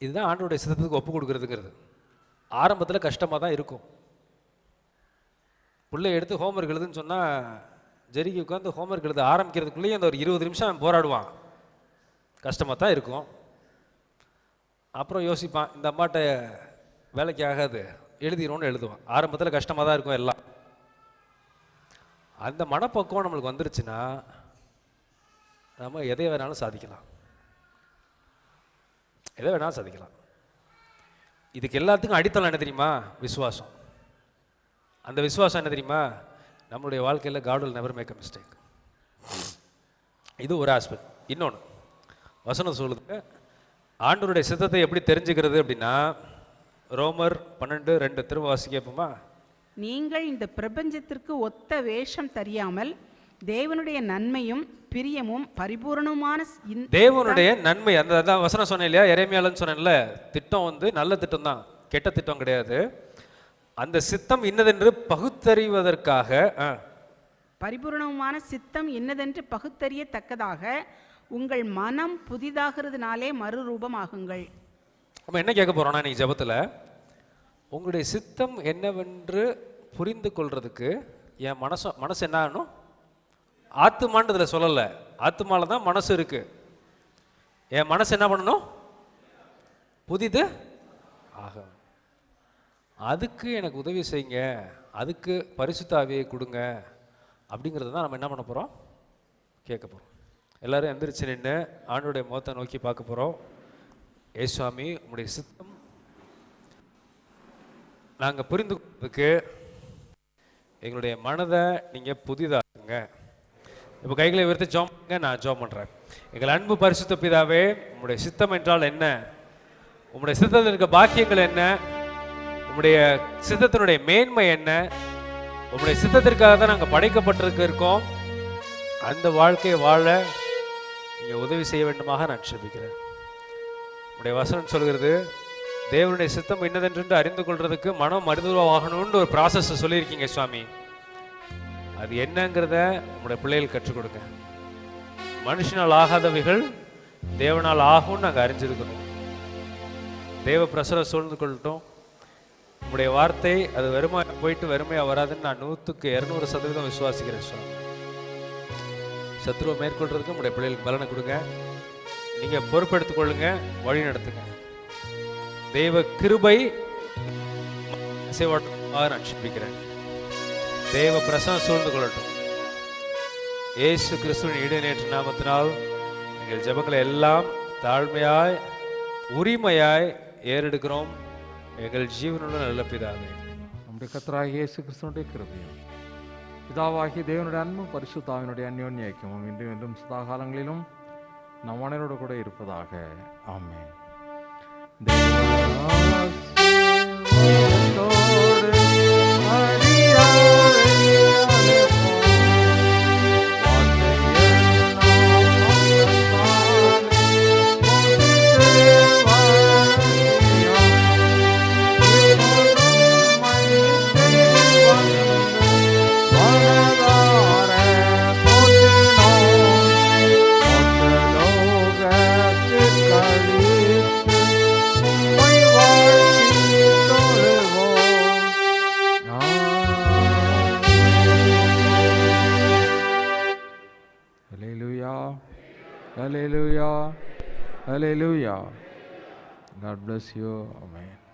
இதுதான் ஆண்டவருடைய சித்தத்துக்கு ஒப்பு கொடுக்குறதுங்கிறது. ஆரம்பத்தில் கஷ்டமாக தான் இருக்கும். பிள்ளை எடுத்து ஹோம்ஒர்க் எழுதுன்னு சொன்னால் ஜெரிக்கு உட்காந்து ஹோம்ஒர்க் எழுத ஆரம்பிக்கிறதுக்குள்ளேயே அந்த ஒரு 20 நிமிஷம் அவன் போராடுவான். கஷ்டமாக தான் இருக்கும். அப்புறம் யோசிப்பான், இந்த அம்மாட்ட வேலைக்கு ஆகாது, எழுதிடும்னு எழுதுவான். ஆரம்பத்தில் கஷ்டமாக தான் இருக்கும் எல்லாம். அந்த மனப்பக்குவம் நம்மளுக்கு வந்துருச்சுன்னா நம்ம எதை வேணாலும் சாதிக்கலாம். எதை வேணாலும் சாதிக்கலாம். இதுக்கு எல்லாத்துக்கும் அடித்தளம் என்ன தெரியுமா? விசுவாசம். அந்த விசுவாசம் என்ன தெரியுமா? நம்மளுடைய வாழ்க்கையில் God will never make a mistake. இது ஒரு ஆஸ்பெக்ட். இன்னொன்று வசனம் சொல்லுது, ஆண்டவருடைய சித்தத்தை எப்படி தெரிஞ்சுக்கிறது அப்படின்னா, ரோமர் 12:2 திரும்ப வாசிக்கப்போமா? நீங்கள் இந்த பிரபஞ்சத்திற்கு ஒத்த வேஷம் தெரியாமல் தேவனுடைய நன்மையும் பிரியமும் பரிபூரணமான தேவனுடைய நன்மை, அந்த அதான் வசனம் சொன்னேன் இல்லையா, எரேமியாலன்னு சொன்னேன்ல, திட்டம் வந்து நல்ல திட்டம் தான், கெட்ட திட்டம் கிடையாது. அந்த சித்தம் இன்னதென்று பகுத்தறிவதற்காக, பரிபூரணமான சித்தம் இன்னதென்று பகுத்தறியத்தக்கதாக உங்கள் மனம் புதிதாகிறதுனாலே மறுரூபமாகுங்கள். நம்ம என்ன கேட்க போறோம்னா, நீ ஜெபத்தில் உங்களுடைய சித்தம் என்னவென்று புரிந்து கொள்றதுக்கு என் மனசு என்ன ஆகணும்? ஆத்துமான்றதுல சொல்லலை, ஆத்துமால தான் மனசு இருக்கு. என் மனசு என்ன பண்ணணும்? புதிது ஆக. அதுக்கு எனக்கு உதவி செய்யுங்க, அதுக்கு பரிசுத்த ஆவியை கொடுங்க அப்படிங்கிறது தான் நம்ம என்ன பண்ண போகிறோம்? கேட்க போகிறோம். எல்லாரும் எந்திரிச்சு நின்று ஆண்டோடைய முகத்தை நோக்கி பார்க்க போகிறோம். ஏசுவாமி, உங்களுடைய சித்தம் நாங்கள் புரிந்து கொள்றதுக்கு எங்களுடைய மனதை நீங்கள் புதிதாக்குங்க. இப்போ கைகளை உயர்த்தி ஜெபம் பண்ணுங்க, நான் ஜெபம் பண்ணுறேன். எங்கள் அன்பு பரிசுத்த பிதாவே, உங்களுடைய சித்தம் என்றால் என்ன? உங்களுடைய சித்தத்தில் இருக்க பாக்கியங்கள் என்ன? உங்களுடைய சித்தத்தினுடைய மேன்மை என்ன? உங்களுடைய சித்தத்திற்காக தான் நாங்கள் படைக்கப்பட்டிருக்கோம். அந்த வாழ்க்கையை வாழ நீங்கள் உதவி செய்ய வேண்டுமாக நான் ஜெபிக்கிறேன். உங்களுடைய வசனம் சொல்கிறது, தேவனுடைய சித்தம் என்னதென்று அறிந்து கொள்றதுக்கு மனம் மருத்துவமாகணும்னு ஒரு ப்ராசஸ் சொல்லியிருக்கீங்க சுவாமி. அது என்னங்கிறத உங்களுடைய பிள்ளைகள் கற்றுக் கொடுங்க. மனுஷனால் ஆகாதவைகள் தேவனால் ஆகும்னு நாங்கள் அறிஞ்சிருக்கணும். தேவ பிரசரம் சூழ்ந்து கொள்ளட்டும். உங்களுடைய வார்த்தை அது வெறுமையாக போயிட்டு வெறுமையாக வராதுன்னு நான் 100% விசுவாசிக்கிறேன் சுவாமி. சத்துருவை மேற்கொள்றதுக்கு உங்களுடைய பிள்ளைகளுக்கு பலனை கொடுங்க. நீங்கள் பொறுப்பெடுத்துக் கொள்ளுங்க, வழி நடத்துங்க. தெய்வ கிருபை நான் ஜெபிக்கிறேன். தேவ பிரசன்னம் சூழ்ந்து கொள்ளட்டும். இயேசு கிறிஸ்துவின் இடைநேற்று நாமத்தினால் எங்கள் ஜெபங்களை எல்லாம் தாழ்மையாய் உரிமையாய் ஏறெடுக்கிறோம். எங்கள் ஜீவனுள்ள நல்ல பிதாவே, நம்முடைய கர்த்தராகிய இயேசு கிறிஸ்துவினுடைய கிருபையும் பிதாவாகிய தேவனுடைய அன்பும் பரிசுத்தாவினுடைய அந்யோன்ய ஐக்கியமும் இன்றும் என்றும் சதா காலங்களிலும் நம் அனைவரோடு கூட இருப்பதாக. ஆமென். Hallelujah. Hallelujah. God bless you. Amen.